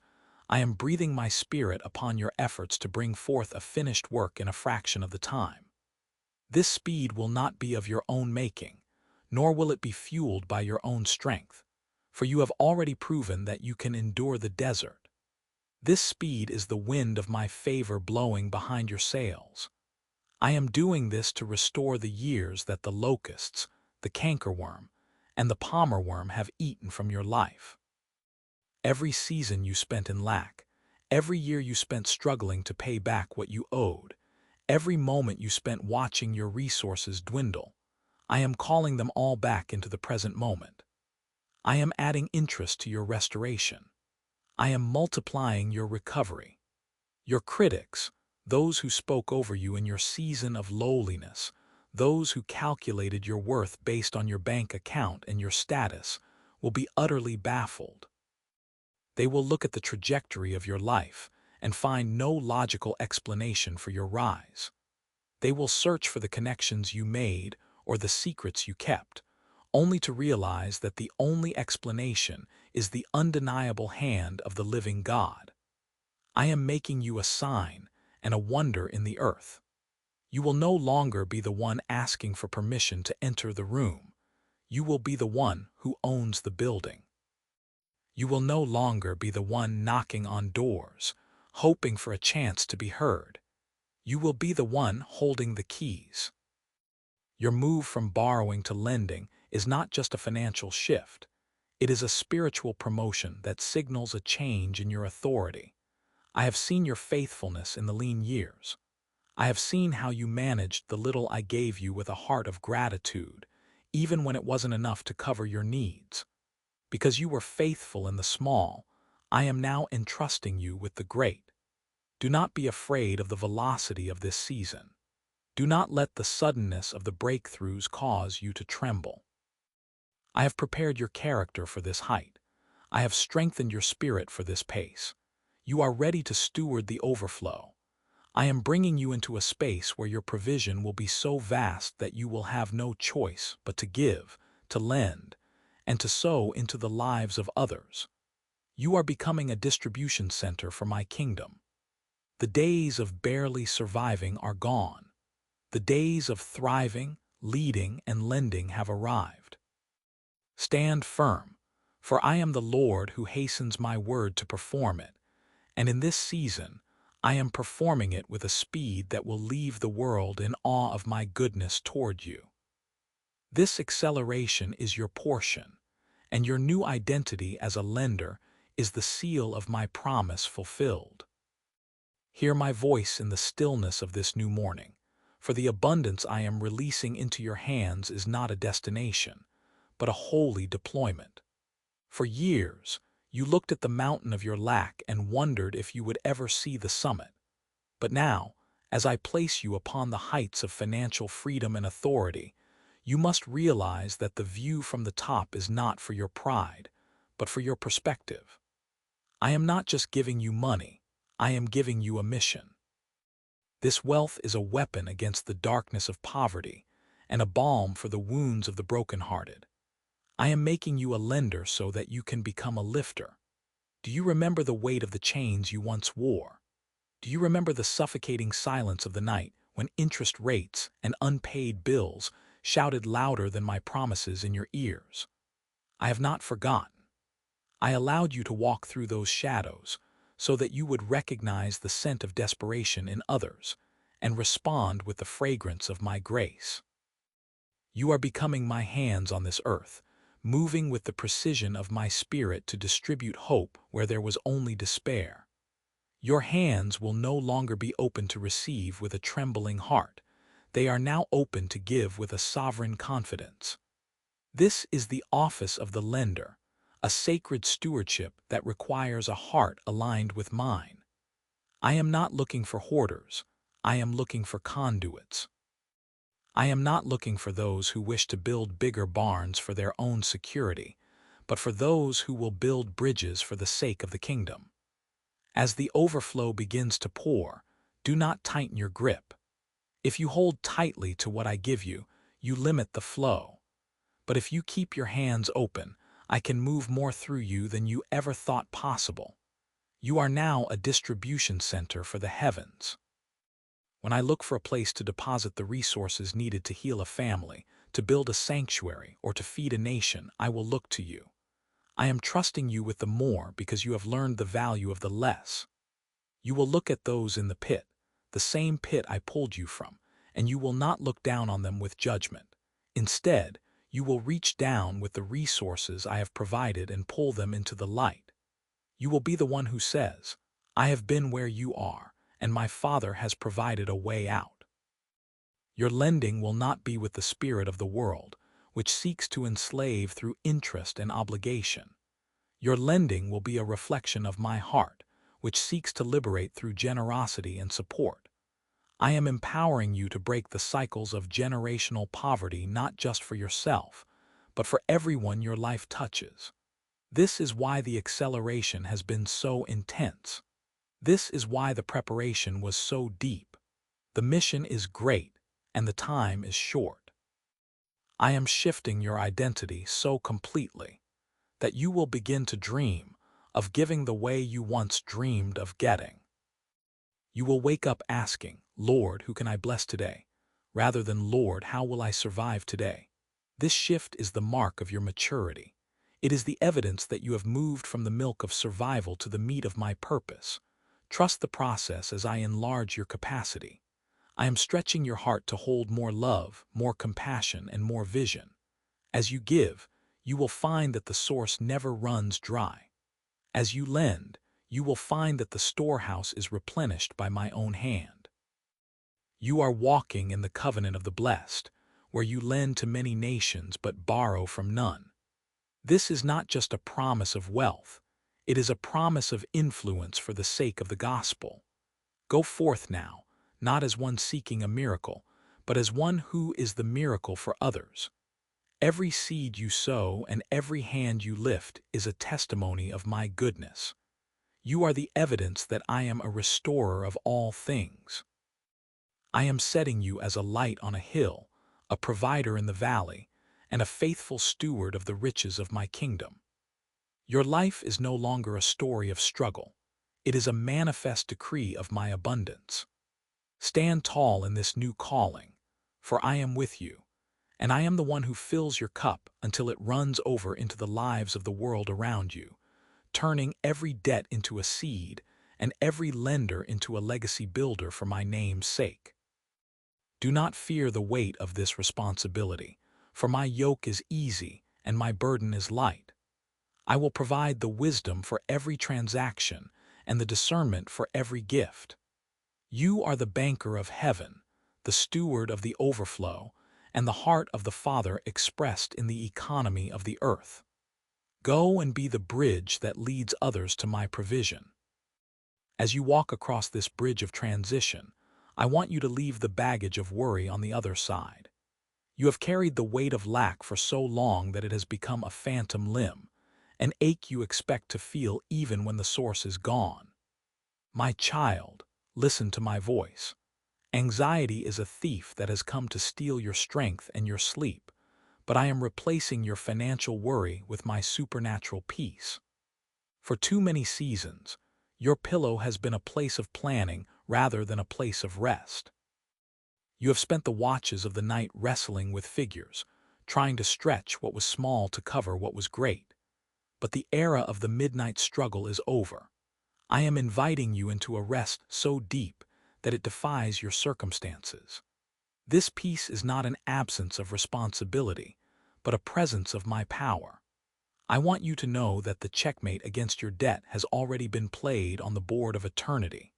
S1: I am breathing my spirit upon your efforts to bring forth a finished work in a fraction of the time. This speed will not be of your own making, nor will it be fueled by your own strength, for you have already proven that you can endure the desert. This speed is the wind of my favor blowing behind your sails. I am doing this to restore the years that the locusts, the cankerworm, and the palmerworm have eaten from your life. Every season you spent in lack, every year you spent struggling to pay back what you owed, every moment you spent watching your resources dwindle, I am calling them all back into the present moment. I am adding interest to your restoration. I am multiplying your recovery. Your critics, those who spoke over you in your season of lowliness, those who calculated your worth based on your bank account and your status, will be utterly baffled. They will look at the trajectory of your life and find no logical explanation for your rise. They will search for the connections you made or the secrets you kept, only to realize that the only explanation is the undeniable hand of the living God. I am making you a sign and a wonder in the earth. You will no longer be the one asking for permission to enter the room. You will be the one who owns the building. You will no longer be the one knocking on doors, hoping for a chance to be heard. You will be the one holding the keys. Your move from borrowing to lending is not just a financial shift. It is a spiritual promotion that signals a change in your authority. I have seen your faithfulness in the lean years. I have seen how you managed the little I gave you with a heart of gratitude, even when it wasn't enough to cover your needs. Because you were faithful in the small, I am now entrusting you with the great. Do not be afraid of the velocity of this season. Do not let the suddenness of the breakthroughs cause you to tremble. I have prepared your character for this height. I have strengthened your spirit for this pace. You are ready to steward the overflow. I am bringing you into a space where your provision will be so vast that you will have no choice but to give, to lend, and to sow into the lives of others. You are becoming a distribution center for my kingdom. The days of barely surviving are gone. The days of thriving, leading, and lending have arrived. Stand firm, for I am the Lord who hastens my word to perform it, and in this season I am performing it with a speed that will leave the world in awe of my goodness toward you. This acceleration is your portion, and your new identity as a lender is the seal of my promise fulfilled. Hear my voice in the stillness of this new morning, for the abundance I am releasing into your hands is not a destination, but a holy deployment. For years, you looked at the mountain of your lack and wondered if you would ever see the summit. But now, as I place you upon the heights of financial freedom and authority, you must realize that the view from the top is not for your pride, but for your perspective. I am not just giving you money, I am giving you a mission. This wealth is a weapon against the darkness of poverty and a balm for the wounds of the brokenhearted. I am making you a lender so that you can become a lifter. Do you remember the weight of the chains you once wore? Do you remember the suffocating silence of the night when interest rates and unpaid bills shouted louder than my promises in your ears? I have not forgotten. I allowed you to walk through those shadows so that you would recognize the scent of desperation in others and respond with the fragrance of my grace. You are becoming my hands on this earth, moving with the precision of my spirit to distribute hope where there was only despair. Your hands will no longer be open to receive with a trembling heart. They are now open to give with a sovereign confidence. This is the office of the lender, a sacred stewardship that requires a heart aligned with mine. I am not looking for hoarders. I am looking for conduits. I am not looking for those who wish to build bigger barns for their own security, but for those who will build bridges for the sake of the kingdom. As the overflow begins to pour, do not tighten your grip. If you hold tightly to what I give you, you limit the flow. But if you keep your hands open, I can move more through you than you ever thought possible. You are now a distribution center for the heavens. When I look for a place to deposit the resources needed to heal a family, to build a sanctuary, or to feed a nation, I will look to you. I am trusting you with the more because you have learned the value of the less. You will look at those in the same pit I pulled you from, and you will not look down on them with judgment. Instead, you will reach down with the resources I have provided and pull them into the light. You will be the one who says, I have been where you are, and my Father has provided a way out. Your lending will not be with the spirit of the world, which seeks to enslave through interest and obligation. Your lending will be a reflection of my heart, which seeks to liberate through generosity and support. I am empowering you to break the cycles of generational poverty not just for yourself, but for everyone your life touches. This is why the acceleration has been so intense. This is why the preparation was so deep. The mission is great, and the time is short. I am shifting your identity so completely that you will begin to dream of giving the way you once dreamed of getting. You will wake up asking, Lord, who can I bless today? Rather than, Lord, how will I survive today? This shift is the mark of your maturity. It is the evidence that you have moved from the milk of survival to the meat of my purpose. Trust the process as I enlarge your capacity. I am stretching your heart to hold more love, more compassion, and more vision. As you give, you will find that the source never runs dry. As you lend, you will find that the storehouse is replenished by my own hand. You are walking in the covenant of the blessed, where you lend to many nations but borrow from none. This is not just a promise of wealth, it is a promise of influence for the sake of the gospel. Go forth now, not as one seeking a miracle, but as one who is the miracle for others. Every seed you sow and every hand you lift is a testimony of my goodness. You are the evidence that I am a restorer of all things. I am setting you as a light on a hill, a provider in the valley, and a faithful steward of the riches of my kingdom. Your life is no longer a story of struggle. It is a manifest decree of my abundance. Stand tall in this new calling, for I am with you, and I am the one who fills your cup until it runs over into the lives of the world around you, turning every debt into a seed and every lender into a legacy builder for my name's sake. Do not fear the weight of this responsibility, for my yoke is easy and my burden is light. I will provide the wisdom for every transaction and the discernment for every gift. You are the banker of heaven, the steward of the overflow, and the heart of the Father expressed in the economy of the earth. Go and be the bridge that leads others to my provision. As you walk across this bridge of transition, I want you to leave the baggage of worry on the other side. You have carried the weight of lack for so long that it has become a phantom limb, an ache you expect to feel even when the source is gone. My child, listen to my voice. Anxiety is a thief that has come to steal your strength and your sleep, but I am replacing your financial worry with my supernatural peace. For too many seasons, your pillow has been a place of planning rather than a place of rest. You have spent the watches of the night wrestling with figures, trying to stretch what was small to cover what was great. But the era of the midnight struggle is over. I am inviting you into a rest so deep that it defies your circumstances. This peace is not an absence of responsibility, but a presence of my power. I want you to know that the checkmate against your debt has already been played on the board of eternity.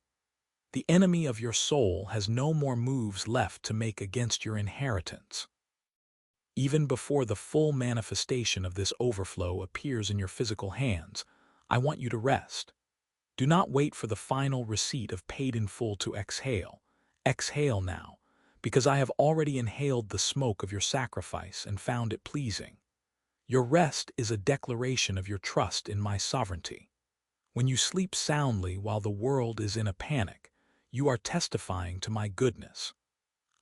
S1: The enemy of your soul has no more moves left to make against your inheritance. Even before the full manifestation of this overflow appears in your physical hands, I want you to rest. Do not wait for the final receipt of paid in full to exhale. Exhale now, because I have already inhaled the smoke of your sacrifice and found it pleasing. Your rest is a declaration of your trust in my sovereignty. When you sleep soundly while the world is in a panic, you are testifying to my goodness.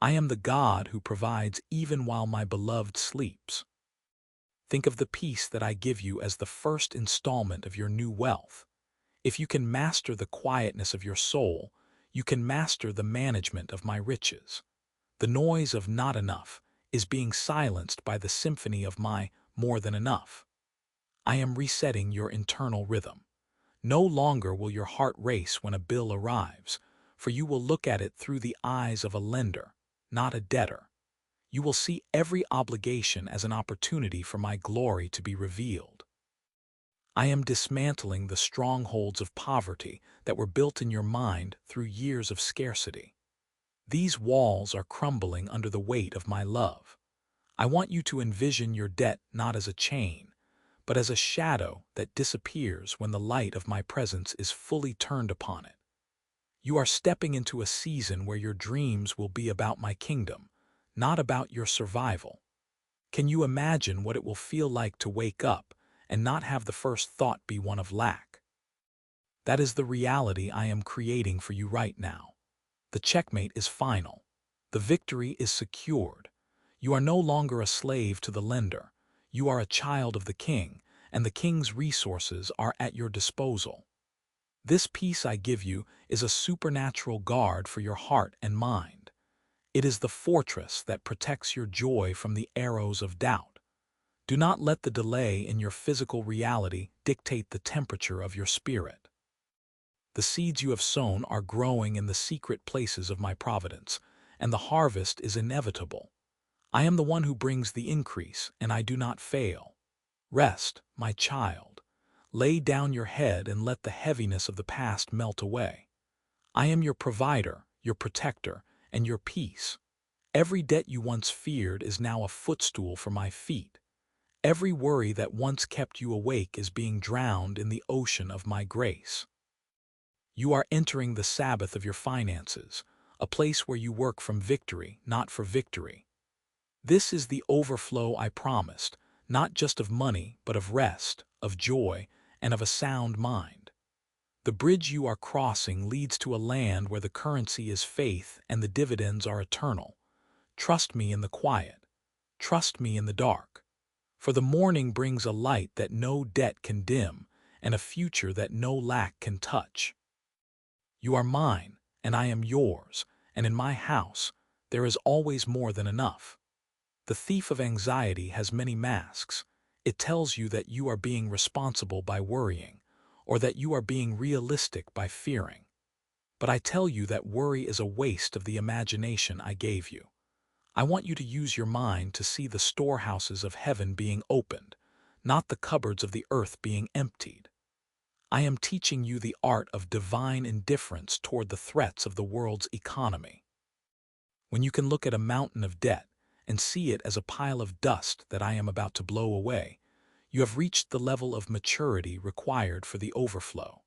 S1: I am the God who provides even while my beloved sleeps. Think of the peace that I give you as the first installment of your new wealth. If you can master the quietness of your soul, you can master the management of my riches. The noise of not enough is being silenced by the symphony of my more than enough. I am resetting your internal rhythm. No longer will your heart race when a bill arrives, for you will look at it through the eyes of a lender, not a debtor. You will see every obligation as an opportunity for my glory to be revealed. I am dismantling the strongholds of poverty that were built in your mind through years of scarcity. These walls are crumbling under the weight of my love. I want you to envision your debt not as a chain, but as a shadow that disappears when the light of my presence is fully turned upon it. You are stepping into a season where your dreams will be about my kingdom, not about your survival. Can you imagine what it will feel like to wake up and not have the first thought be one of lack? That is the reality I am creating for you right now. The checkmate is final. The victory is secured. You are no longer a slave to the lender. You are a child of the king, and the king's resources are at your disposal. This peace I give you is a supernatural guard for your heart and mind. It is the fortress that protects your joy from the arrows of doubt. Do not let the delay in your physical reality dictate the temperature of your spirit. The seeds you have sown are growing in the secret places of my providence, and the harvest is inevitable. I am the one who brings the increase, and I do not fail. Rest, my child. Lay down your head and let the heaviness of the past melt away. I am your provider, your protector, and your peace. Every debt you once feared is now a footstool for my feet. Every worry that once kept you awake is being drowned in the ocean of my grace. You are entering the Sabbath of your finances, a place where you work from victory, not for victory. This is the overflow I promised, not just of money, but of rest, of joy, and of a sound mind. The bridge you are crossing leads to a land where the currency is faith and the dividends are eternal. Trust me in the quiet. Trust me in the dark. For the morning brings a light that no debt can dim, and a future that no lack can touch. You are mine, and I am yours, and in my house there is always more than enough. The thief of anxiety has many masks. It tells you that you are being responsible by worrying, or that you are being realistic by fearing. But I tell you that worry is a waste of the imagination I gave you. I want you to use your mind to see the storehouses of heaven being opened, not the cupboards of the earth being emptied. I am teaching you the art of divine indifference toward the threats of the world's economy. When you can look at a mountain of debt and see it as a pile of dust that I am about to blow away, you have reached the level of maturity required for the overflow.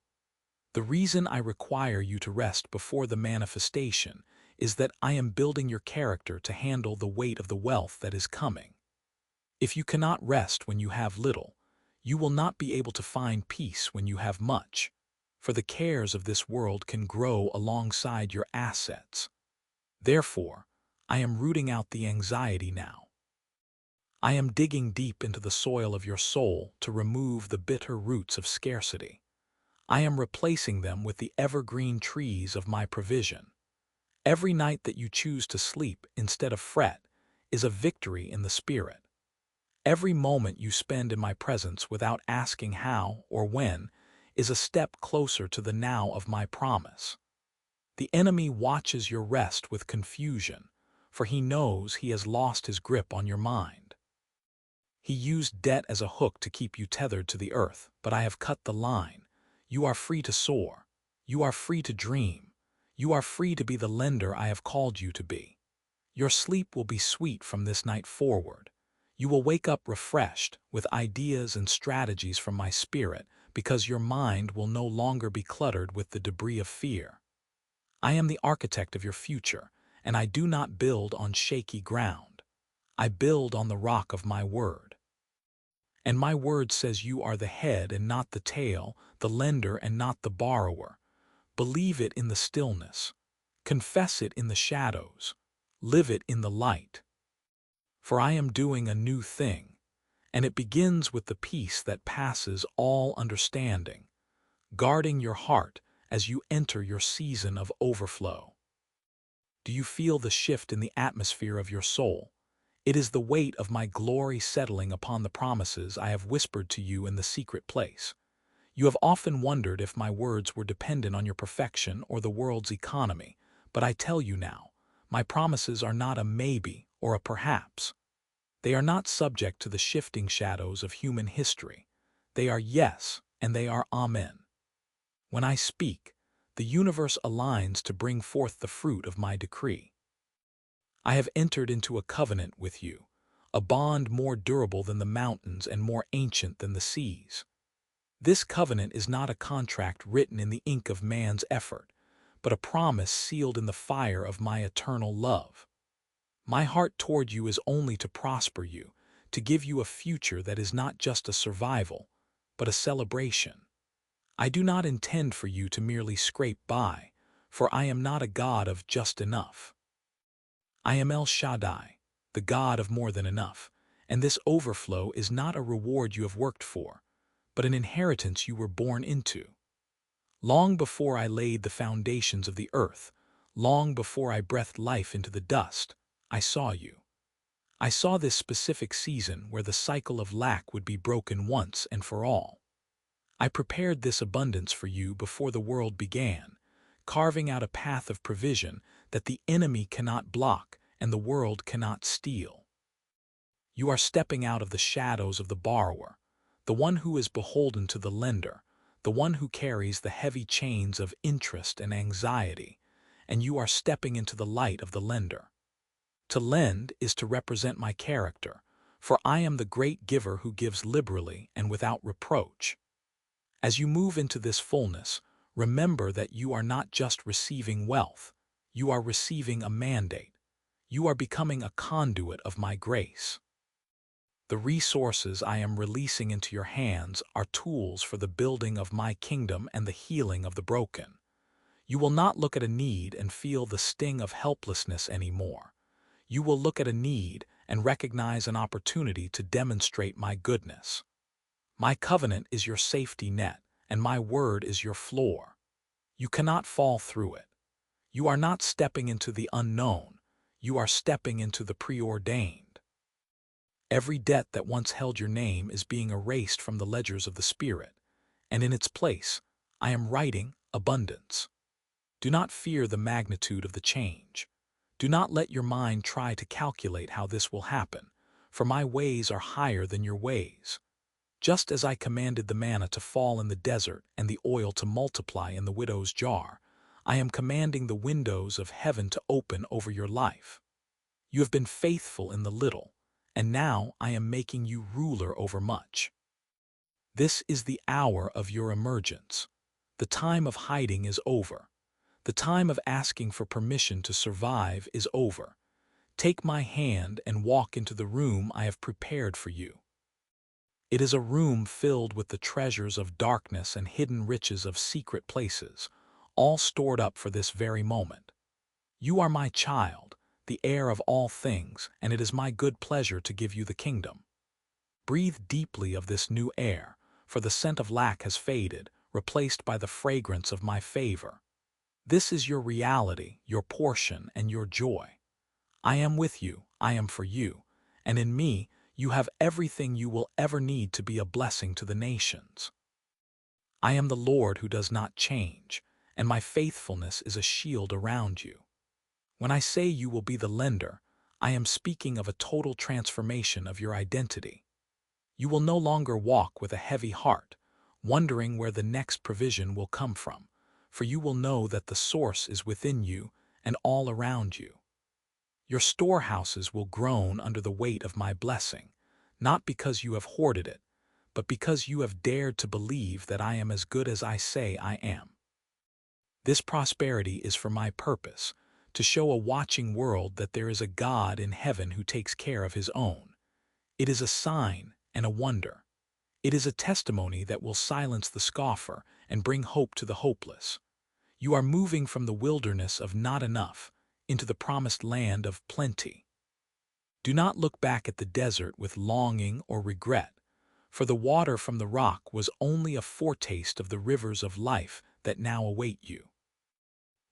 S1: The reason I require you to rest before the manifestation is that I am building your character to handle the weight of the wealth that is coming. If you cannot rest when you have little, you will not be able to find peace when you have much, for the cares of this world can grow alongside your assets. Therefore, I am rooting out the anxiety now. I am digging deep into the soil of your soul to remove the bitter roots of scarcity. I am replacing them with the evergreen trees of my provision. Every night that you choose to sleep instead of fret is a victory in the spirit. Every moment you spend in my presence without asking how or when is a step closer to the now of my promise. The enemy watches your rest with confusion, for he knows he has lost his grip on your mind. He used debt as a hook to keep you tethered to the earth, but I have cut the line. You are free to soar. You are free to dream. You are free to be the lender I have called you to be. Your sleep will be sweet from this night forward. You will wake up refreshed with ideas and strategies from my spirit because your mind will no longer be cluttered with the debris of fear. I am the architect of your future, and I do not build on shaky ground. I build on the rock of my word. And my word says you are the head and not the tail, the lender and not the borrower. Believe it in the stillness. Confess it in the shadows. Live it in the light. For I am doing a new thing, and it begins with the peace that passes all understanding, guarding your heart as you enter your season of overflow. Do you feel the shift in the atmosphere of your soul? It is the weight of my glory settling upon the promises I have whispered to you in the secret place. You have often wondered if my words were dependent on your perfection or the world's economy, but I tell you now, my promises are not a maybe or a perhaps. They are not subject to the shifting shadows of human history. They are yes, and they are amen. When I speak, the universe aligns to bring forth the fruit of my decree. I have entered into a covenant with you, a bond more durable than the mountains and more ancient than the seas. This covenant is not a contract written in the ink of man's effort, but a promise sealed in the fire of my eternal love. My heart toward you is only to prosper you, to give you a future that is not just a survival, but a celebration. I do not intend for you to merely scrape by, for I am not a God of just enough. I am El Shaddai, the God of more than enough, and this overflow is not a reward you have worked for, but an inheritance you were born into. Long before I laid the foundations of the earth, long before I breathed life into the dust, I saw you. I saw this specific season where the cycle of lack would be broken once and for all. I prepared this abundance for you before the world began, carving out a path of provision that the enemy cannot block and the world cannot steal. You are stepping out of the shadows of the borrower, the one who is beholden to the lender, the one who carries the heavy chains of interest and anxiety, and you are stepping into the light of the lender. To lend is to represent my character, for I am the great giver who gives liberally and without reproach. As you move into this fullness, remember that you are not just receiving wealth, you are receiving a mandate. You are becoming a conduit of my grace. The resources I am releasing into your hands are tools for the building of my kingdom and the healing of the broken. You will not look at a need and feel the sting of helplessness anymore. You will look at a need and recognize an opportunity to demonstrate my goodness. My covenant is your safety net, and my word is your floor. You cannot fall through it. You are not stepping into the unknown. You are stepping into the preordained. Every debt that once held your name is being erased from the ledgers of the Spirit, and in its place, I am writing abundance. Do not fear the magnitude of the change. Do not let your mind try to calculate how this will happen, for my ways are higher than your ways. Just as I commanded the manna to fall in the desert and the oil to multiply in the widow's jar, I am commanding the windows of heaven to open over your life. You have been faithful in the little, and now I am making you ruler over much. This is the hour of your emergence. The time of hiding is over. The time of asking for permission to survive is over. Take my hand and walk into the room I have prepared for you. It is a room filled with the treasures of darkness and hidden riches of secret places, all stored up for this very moment. You are my child, the heir of all things, and it is my good pleasure to give you the kingdom. Breathe deeply of this new air, for the scent of lack has faded, replaced by the fragrance of my favor. This is your reality, your portion, and your joy. I am with you, I am for you, and in me you have everything you will ever need to be a blessing to the nations. I am the Lord who does not change, and my faithfulness is a shield around you. When I say you will be the lender, I am speaking of a total transformation of your identity. You will no longer walk with a heavy heart, wondering where the next provision will come from, for you will know that the source is within you and all around you. Your storehouses will groan under the weight of my blessing, not because you have hoarded it, but because you have dared to believe that I am as good as I say I am. This prosperity is for my purpose, to show a watching world that there is a God in heaven who takes care of his own. It is a sign and a wonder. It is a testimony that will silence the scoffer and bring hope to the hopeless. You are moving from the wilderness of not enough into the promised land of plenty. Do not look back at the desert with longing or regret, for the water from the rock was only a foretaste of the rivers of life that now await you.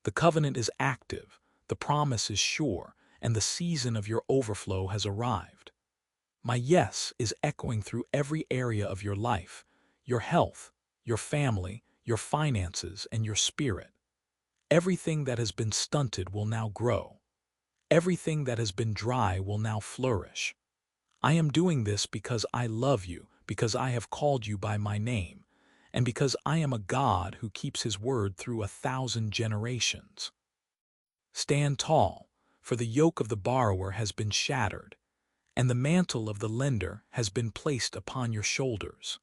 S1: The covenant is active, the promise is sure, and the season of your overflow has arrived. My yes is echoing through every area of your life, your health, your family, your finances, and your spirit. Everything that has been stunted will now grow. Everything that has been dry will now flourish. I am doing this because I love you, because I have called you by my name, and because I am a God who keeps his word through 1,000 generations. Stand tall, for the yoke of the borrower has been shattered, and the mantle of the lender has been placed upon your shoulders.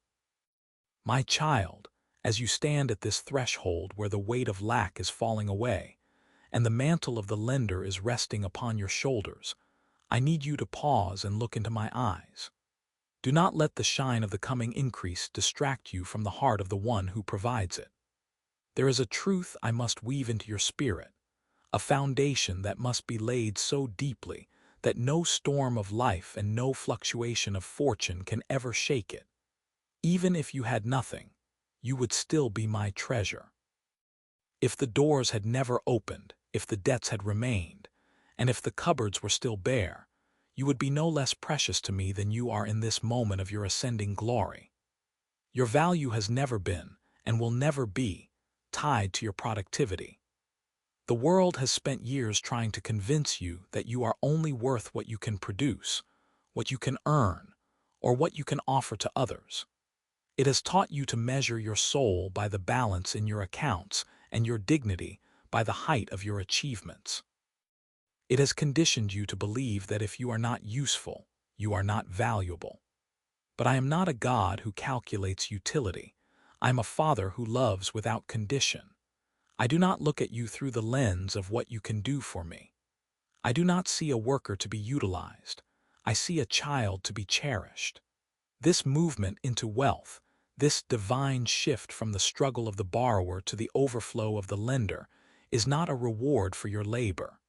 S1: My child, as you stand at this threshold where the weight of lack is falling away, and the mantle of the lender is resting upon your shoulders, I need you to pause and look into my eyes. Do not let the shine of the coming increase distract you from the heart of the one who provides it. There is a truth I must weave into your spirit, a foundation that must be laid so deeply that no storm of life and no fluctuation of fortune can ever shake it. Even if you had nothing, you would still be my treasure. If the doors had never opened, if the debts had remained, and if the cupboards were still bare, you would be no less precious to me than you are in this moment of your ascending glory. Your value has never been, and will never be, tied to your productivity. The world has spent years trying to convince you that you are only worth what you can produce, what you can earn, or what you can offer to others. It has taught you to measure your soul by the balance in your accounts and your dignity by the height of your achievements. It has conditioned you to believe that if you are not useful, you are not valuable. But I am not a God who calculates utility. I am a Father who loves without condition. I do not look at you through the lens of what you can do for me. I do not see a worker to be utilized. I see a child to be cherished. This movement into wealth, this divine shift from the struggle of the borrower to the overflow of the lender, is not a reward for your labor.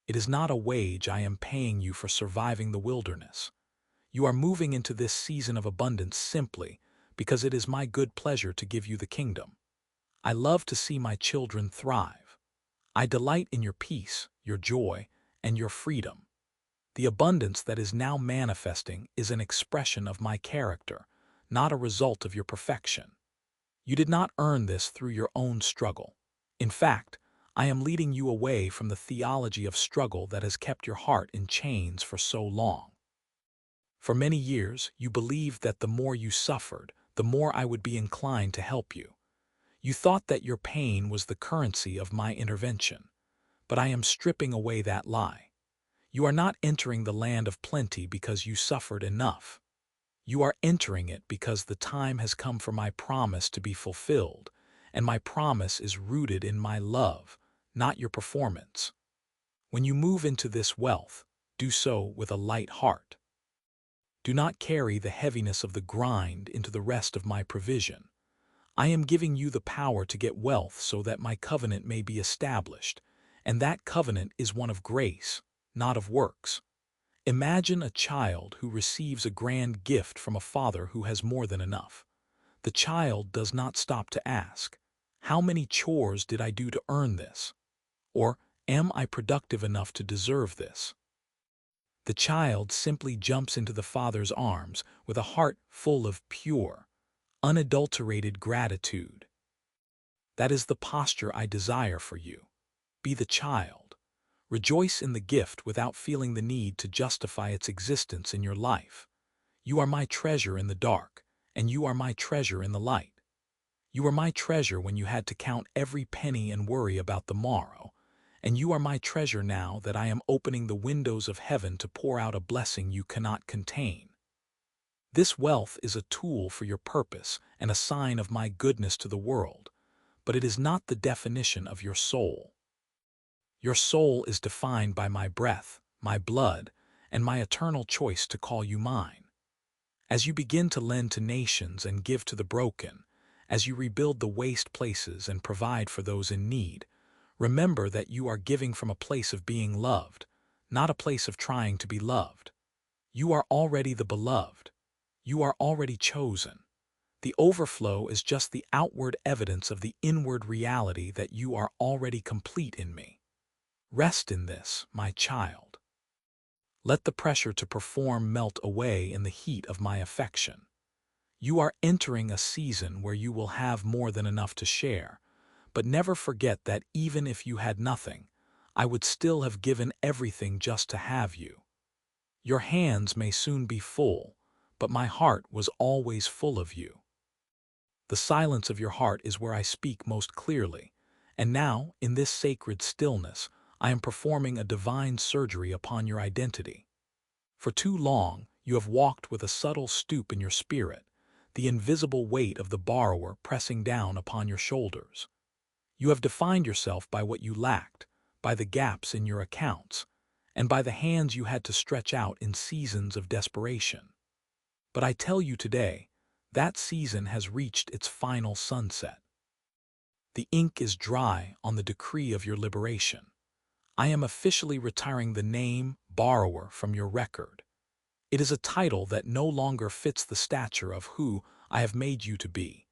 S1: It is not a wage I am paying you for surviving the wilderness. You are moving into this season of abundance simply because it is my good pleasure to give you the kingdom. I love to see my children thrive. I delight in your peace, your joy, and your freedom. The abundance that is now manifesting is an expression of my character, not a result of your perfection. You did not earn this through your own struggle. In fact, I am leading you away from the theology of struggle that has kept your heart in chains for so long. For many years, you believed that the more you suffered, the more I would be inclined to help you. You thought that your pain was the currency of my intervention. But I am stripping away that lie. You are not entering the land of plenty because you suffered enough. You are entering it because the time has come for my promise to be fulfilled, and my promise is rooted in my love, not your performance. When you move into this wealth, do so with a light heart. Do not carry the heaviness of the grind into the rest of my provision. I am giving you the power to get wealth so that my covenant may be established, and that covenant is one of grace, not of works. Imagine a child who receives a grand gift from a father who has more than enough. The child does not stop to ask, "How many chores did I do to earn this?" Or, "Am I productive enough to deserve this?" The child simply jumps into the father's arms with a heart full of pure, unadulterated gratitude. That is the posture I desire for you. Be the child. Rejoice in the gift without feeling the need to justify its existence in your life. You are my treasure in the dark, and you are my treasure in the light. You were my treasure when you had to count every penny and worry about the morrow, and you are my treasure now that I am opening the windows of heaven to pour out a blessing you cannot contain. This wealth is a tool for your purpose and a sign of my goodness to the world, but it is not the definition of your soul. Your soul is defined by my breath, my blood, and my eternal choice to call you mine. As you begin to lend to nations and give to the broken, as you rebuild the waste places and provide for those in need, remember that you are giving from a place of being loved, not a place of trying to be loved. You are already the beloved. You are already chosen. The overflow is just the outward evidence of the inward reality that you are already complete in me. Rest in this, my child. Let the pressure to perform melt away in the heat of my affection. You are entering a season where you will have more than enough to share, but never forget that even if you had nothing, I would still have given everything just to have you. Your hands may soon be full, but my heart was always full of you. The silence of your heart is where I speak most clearly, and now, in this sacred stillness, I am performing a divine surgery upon your identity. For too long, you have walked with a subtle stoop in your spirit, the invisible weight of the borrower pressing down upon your shoulders. You have defined yourself by what you lacked, by the gaps in your accounts, and by the hands you had to stretch out in seasons of desperation. But I tell you today, that season has reached its final sunset. The ink is dry on the decree of your liberation. I am officially retiring the name borrower from your record. It is a title that no longer fits the stature of who I have made you to be,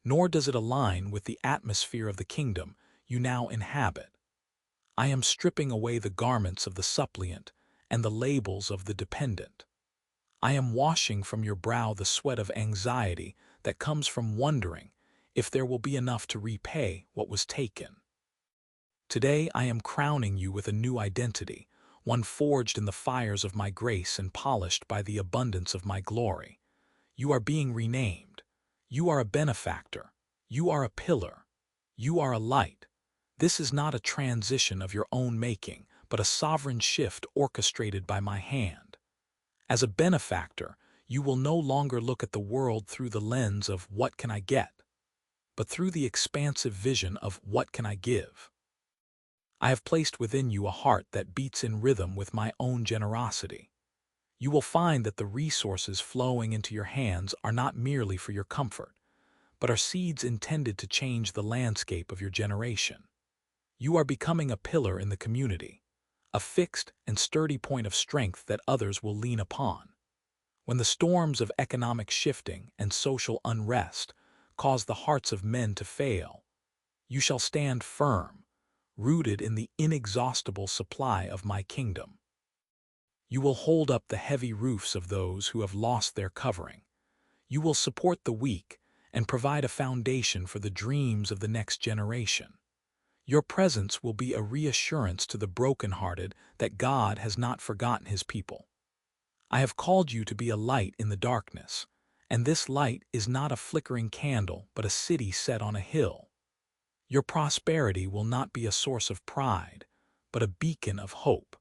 S1: nor does it align with the atmosphere of the kingdom you now inhabit. I am stripping away the garments of the suppliant and the labels of the dependent. I am washing from your brow the sweat of anxiety that comes from wondering if there will be enough to repay what was taken. Today I am crowning you with a new identity, one forged in the fires of my grace and polished by the abundance of my glory. You are being renamed. You are a benefactor. You are a pillar. You are a light. This is not a transition of your own making, but a sovereign shift orchestrated by my hand. As a benefactor, you will no longer look at the world through the lens of "what can I get?" but through the expansive vision of "what can I give?" I have placed within you a heart that beats in rhythm with my own generosity. You will find that the resources flowing into your hands are not merely for your comfort, but are seeds intended to change the landscape of your generation. You are becoming a pillar in the community, a fixed and sturdy point of strength that others will lean upon. When the storms of economic shifting and social unrest cause the hearts of men to fail, you shall stand firm, rooted in the inexhaustible supply of my kingdom. You will hold up the heavy roofs of those who have lost their covering. You will support the weak and provide a foundation for the dreams of the next generation. Your presence will be a reassurance to the brokenhearted that God has not forgotten his people. I have called you to be a light in the darkness, and this light is not a flickering candle but a city set on a hill. Your prosperity will not be a source of pride, but a beacon of hope.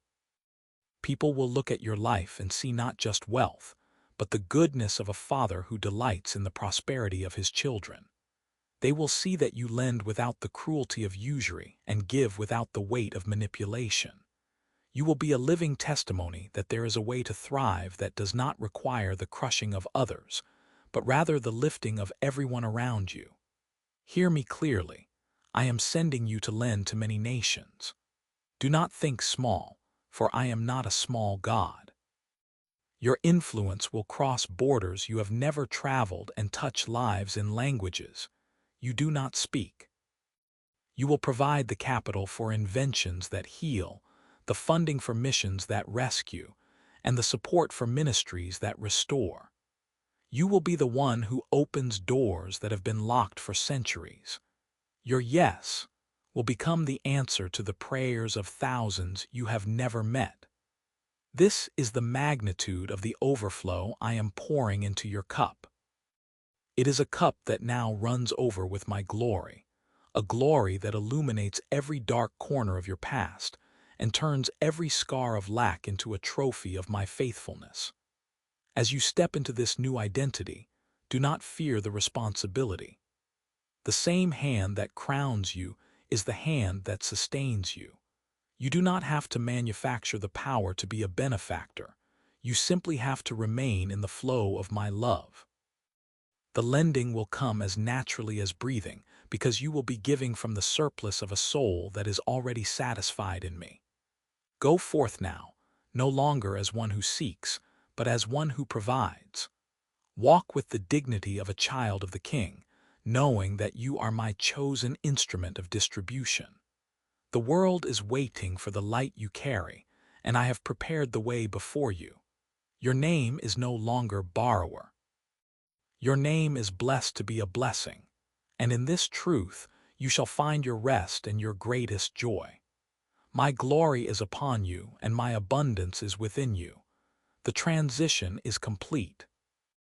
S1: People will look at your life and see not just wealth, but the goodness of a father who delights in the prosperity of his children. They will see that you lend without the cruelty of usury and give without the weight of manipulation. You will be a living testimony that there is a way to thrive that does not require the crushing of others, but rather the lifting of everyone around you. Hear me clearly. I am sending you to lend to many nations. Do not think small, for I am not a small God. Your influence will cross borders you have never traveled and touch lives in languages you do not speak. You will provide the capital for inventions that heal, the funding for missions that rescue, and the support for ministries that restore. You will be the one who opens doors that have been locked for centuries. Your yes will become the answer to the prayers of thousands you have never met. This is the magnitude of the overflow I am pouring into your cup. It is a cup that now runs over with my glory, a glory that illuminates every dark corner of your past and turns every scar of lack into a trophy of my faithfulness. As you step into this new identity, do not fear the responsibility. The same hand that crowns you is the hand that sustains you. You do not have to manufacture the power to be a benefactor. You simply have to remain in the flow of my love. The lending will come as naturally as breathing, because you will be giving from the surplus of a soul that is already satisfied in me. Go forth now, no longer as one who seeks, but as one who provides. Walk with the dignity of a child of the King, knowing that you are my chosen instrument of distribution. The world is waiting for the light you carry, and I have prepared the way before you. Your name is no longer borrower. Your name is blessed to be a blessing, and in this truth you shall find your rest and your greatest joy. My glory is upon you, and my abundance is within you. The transition is complete.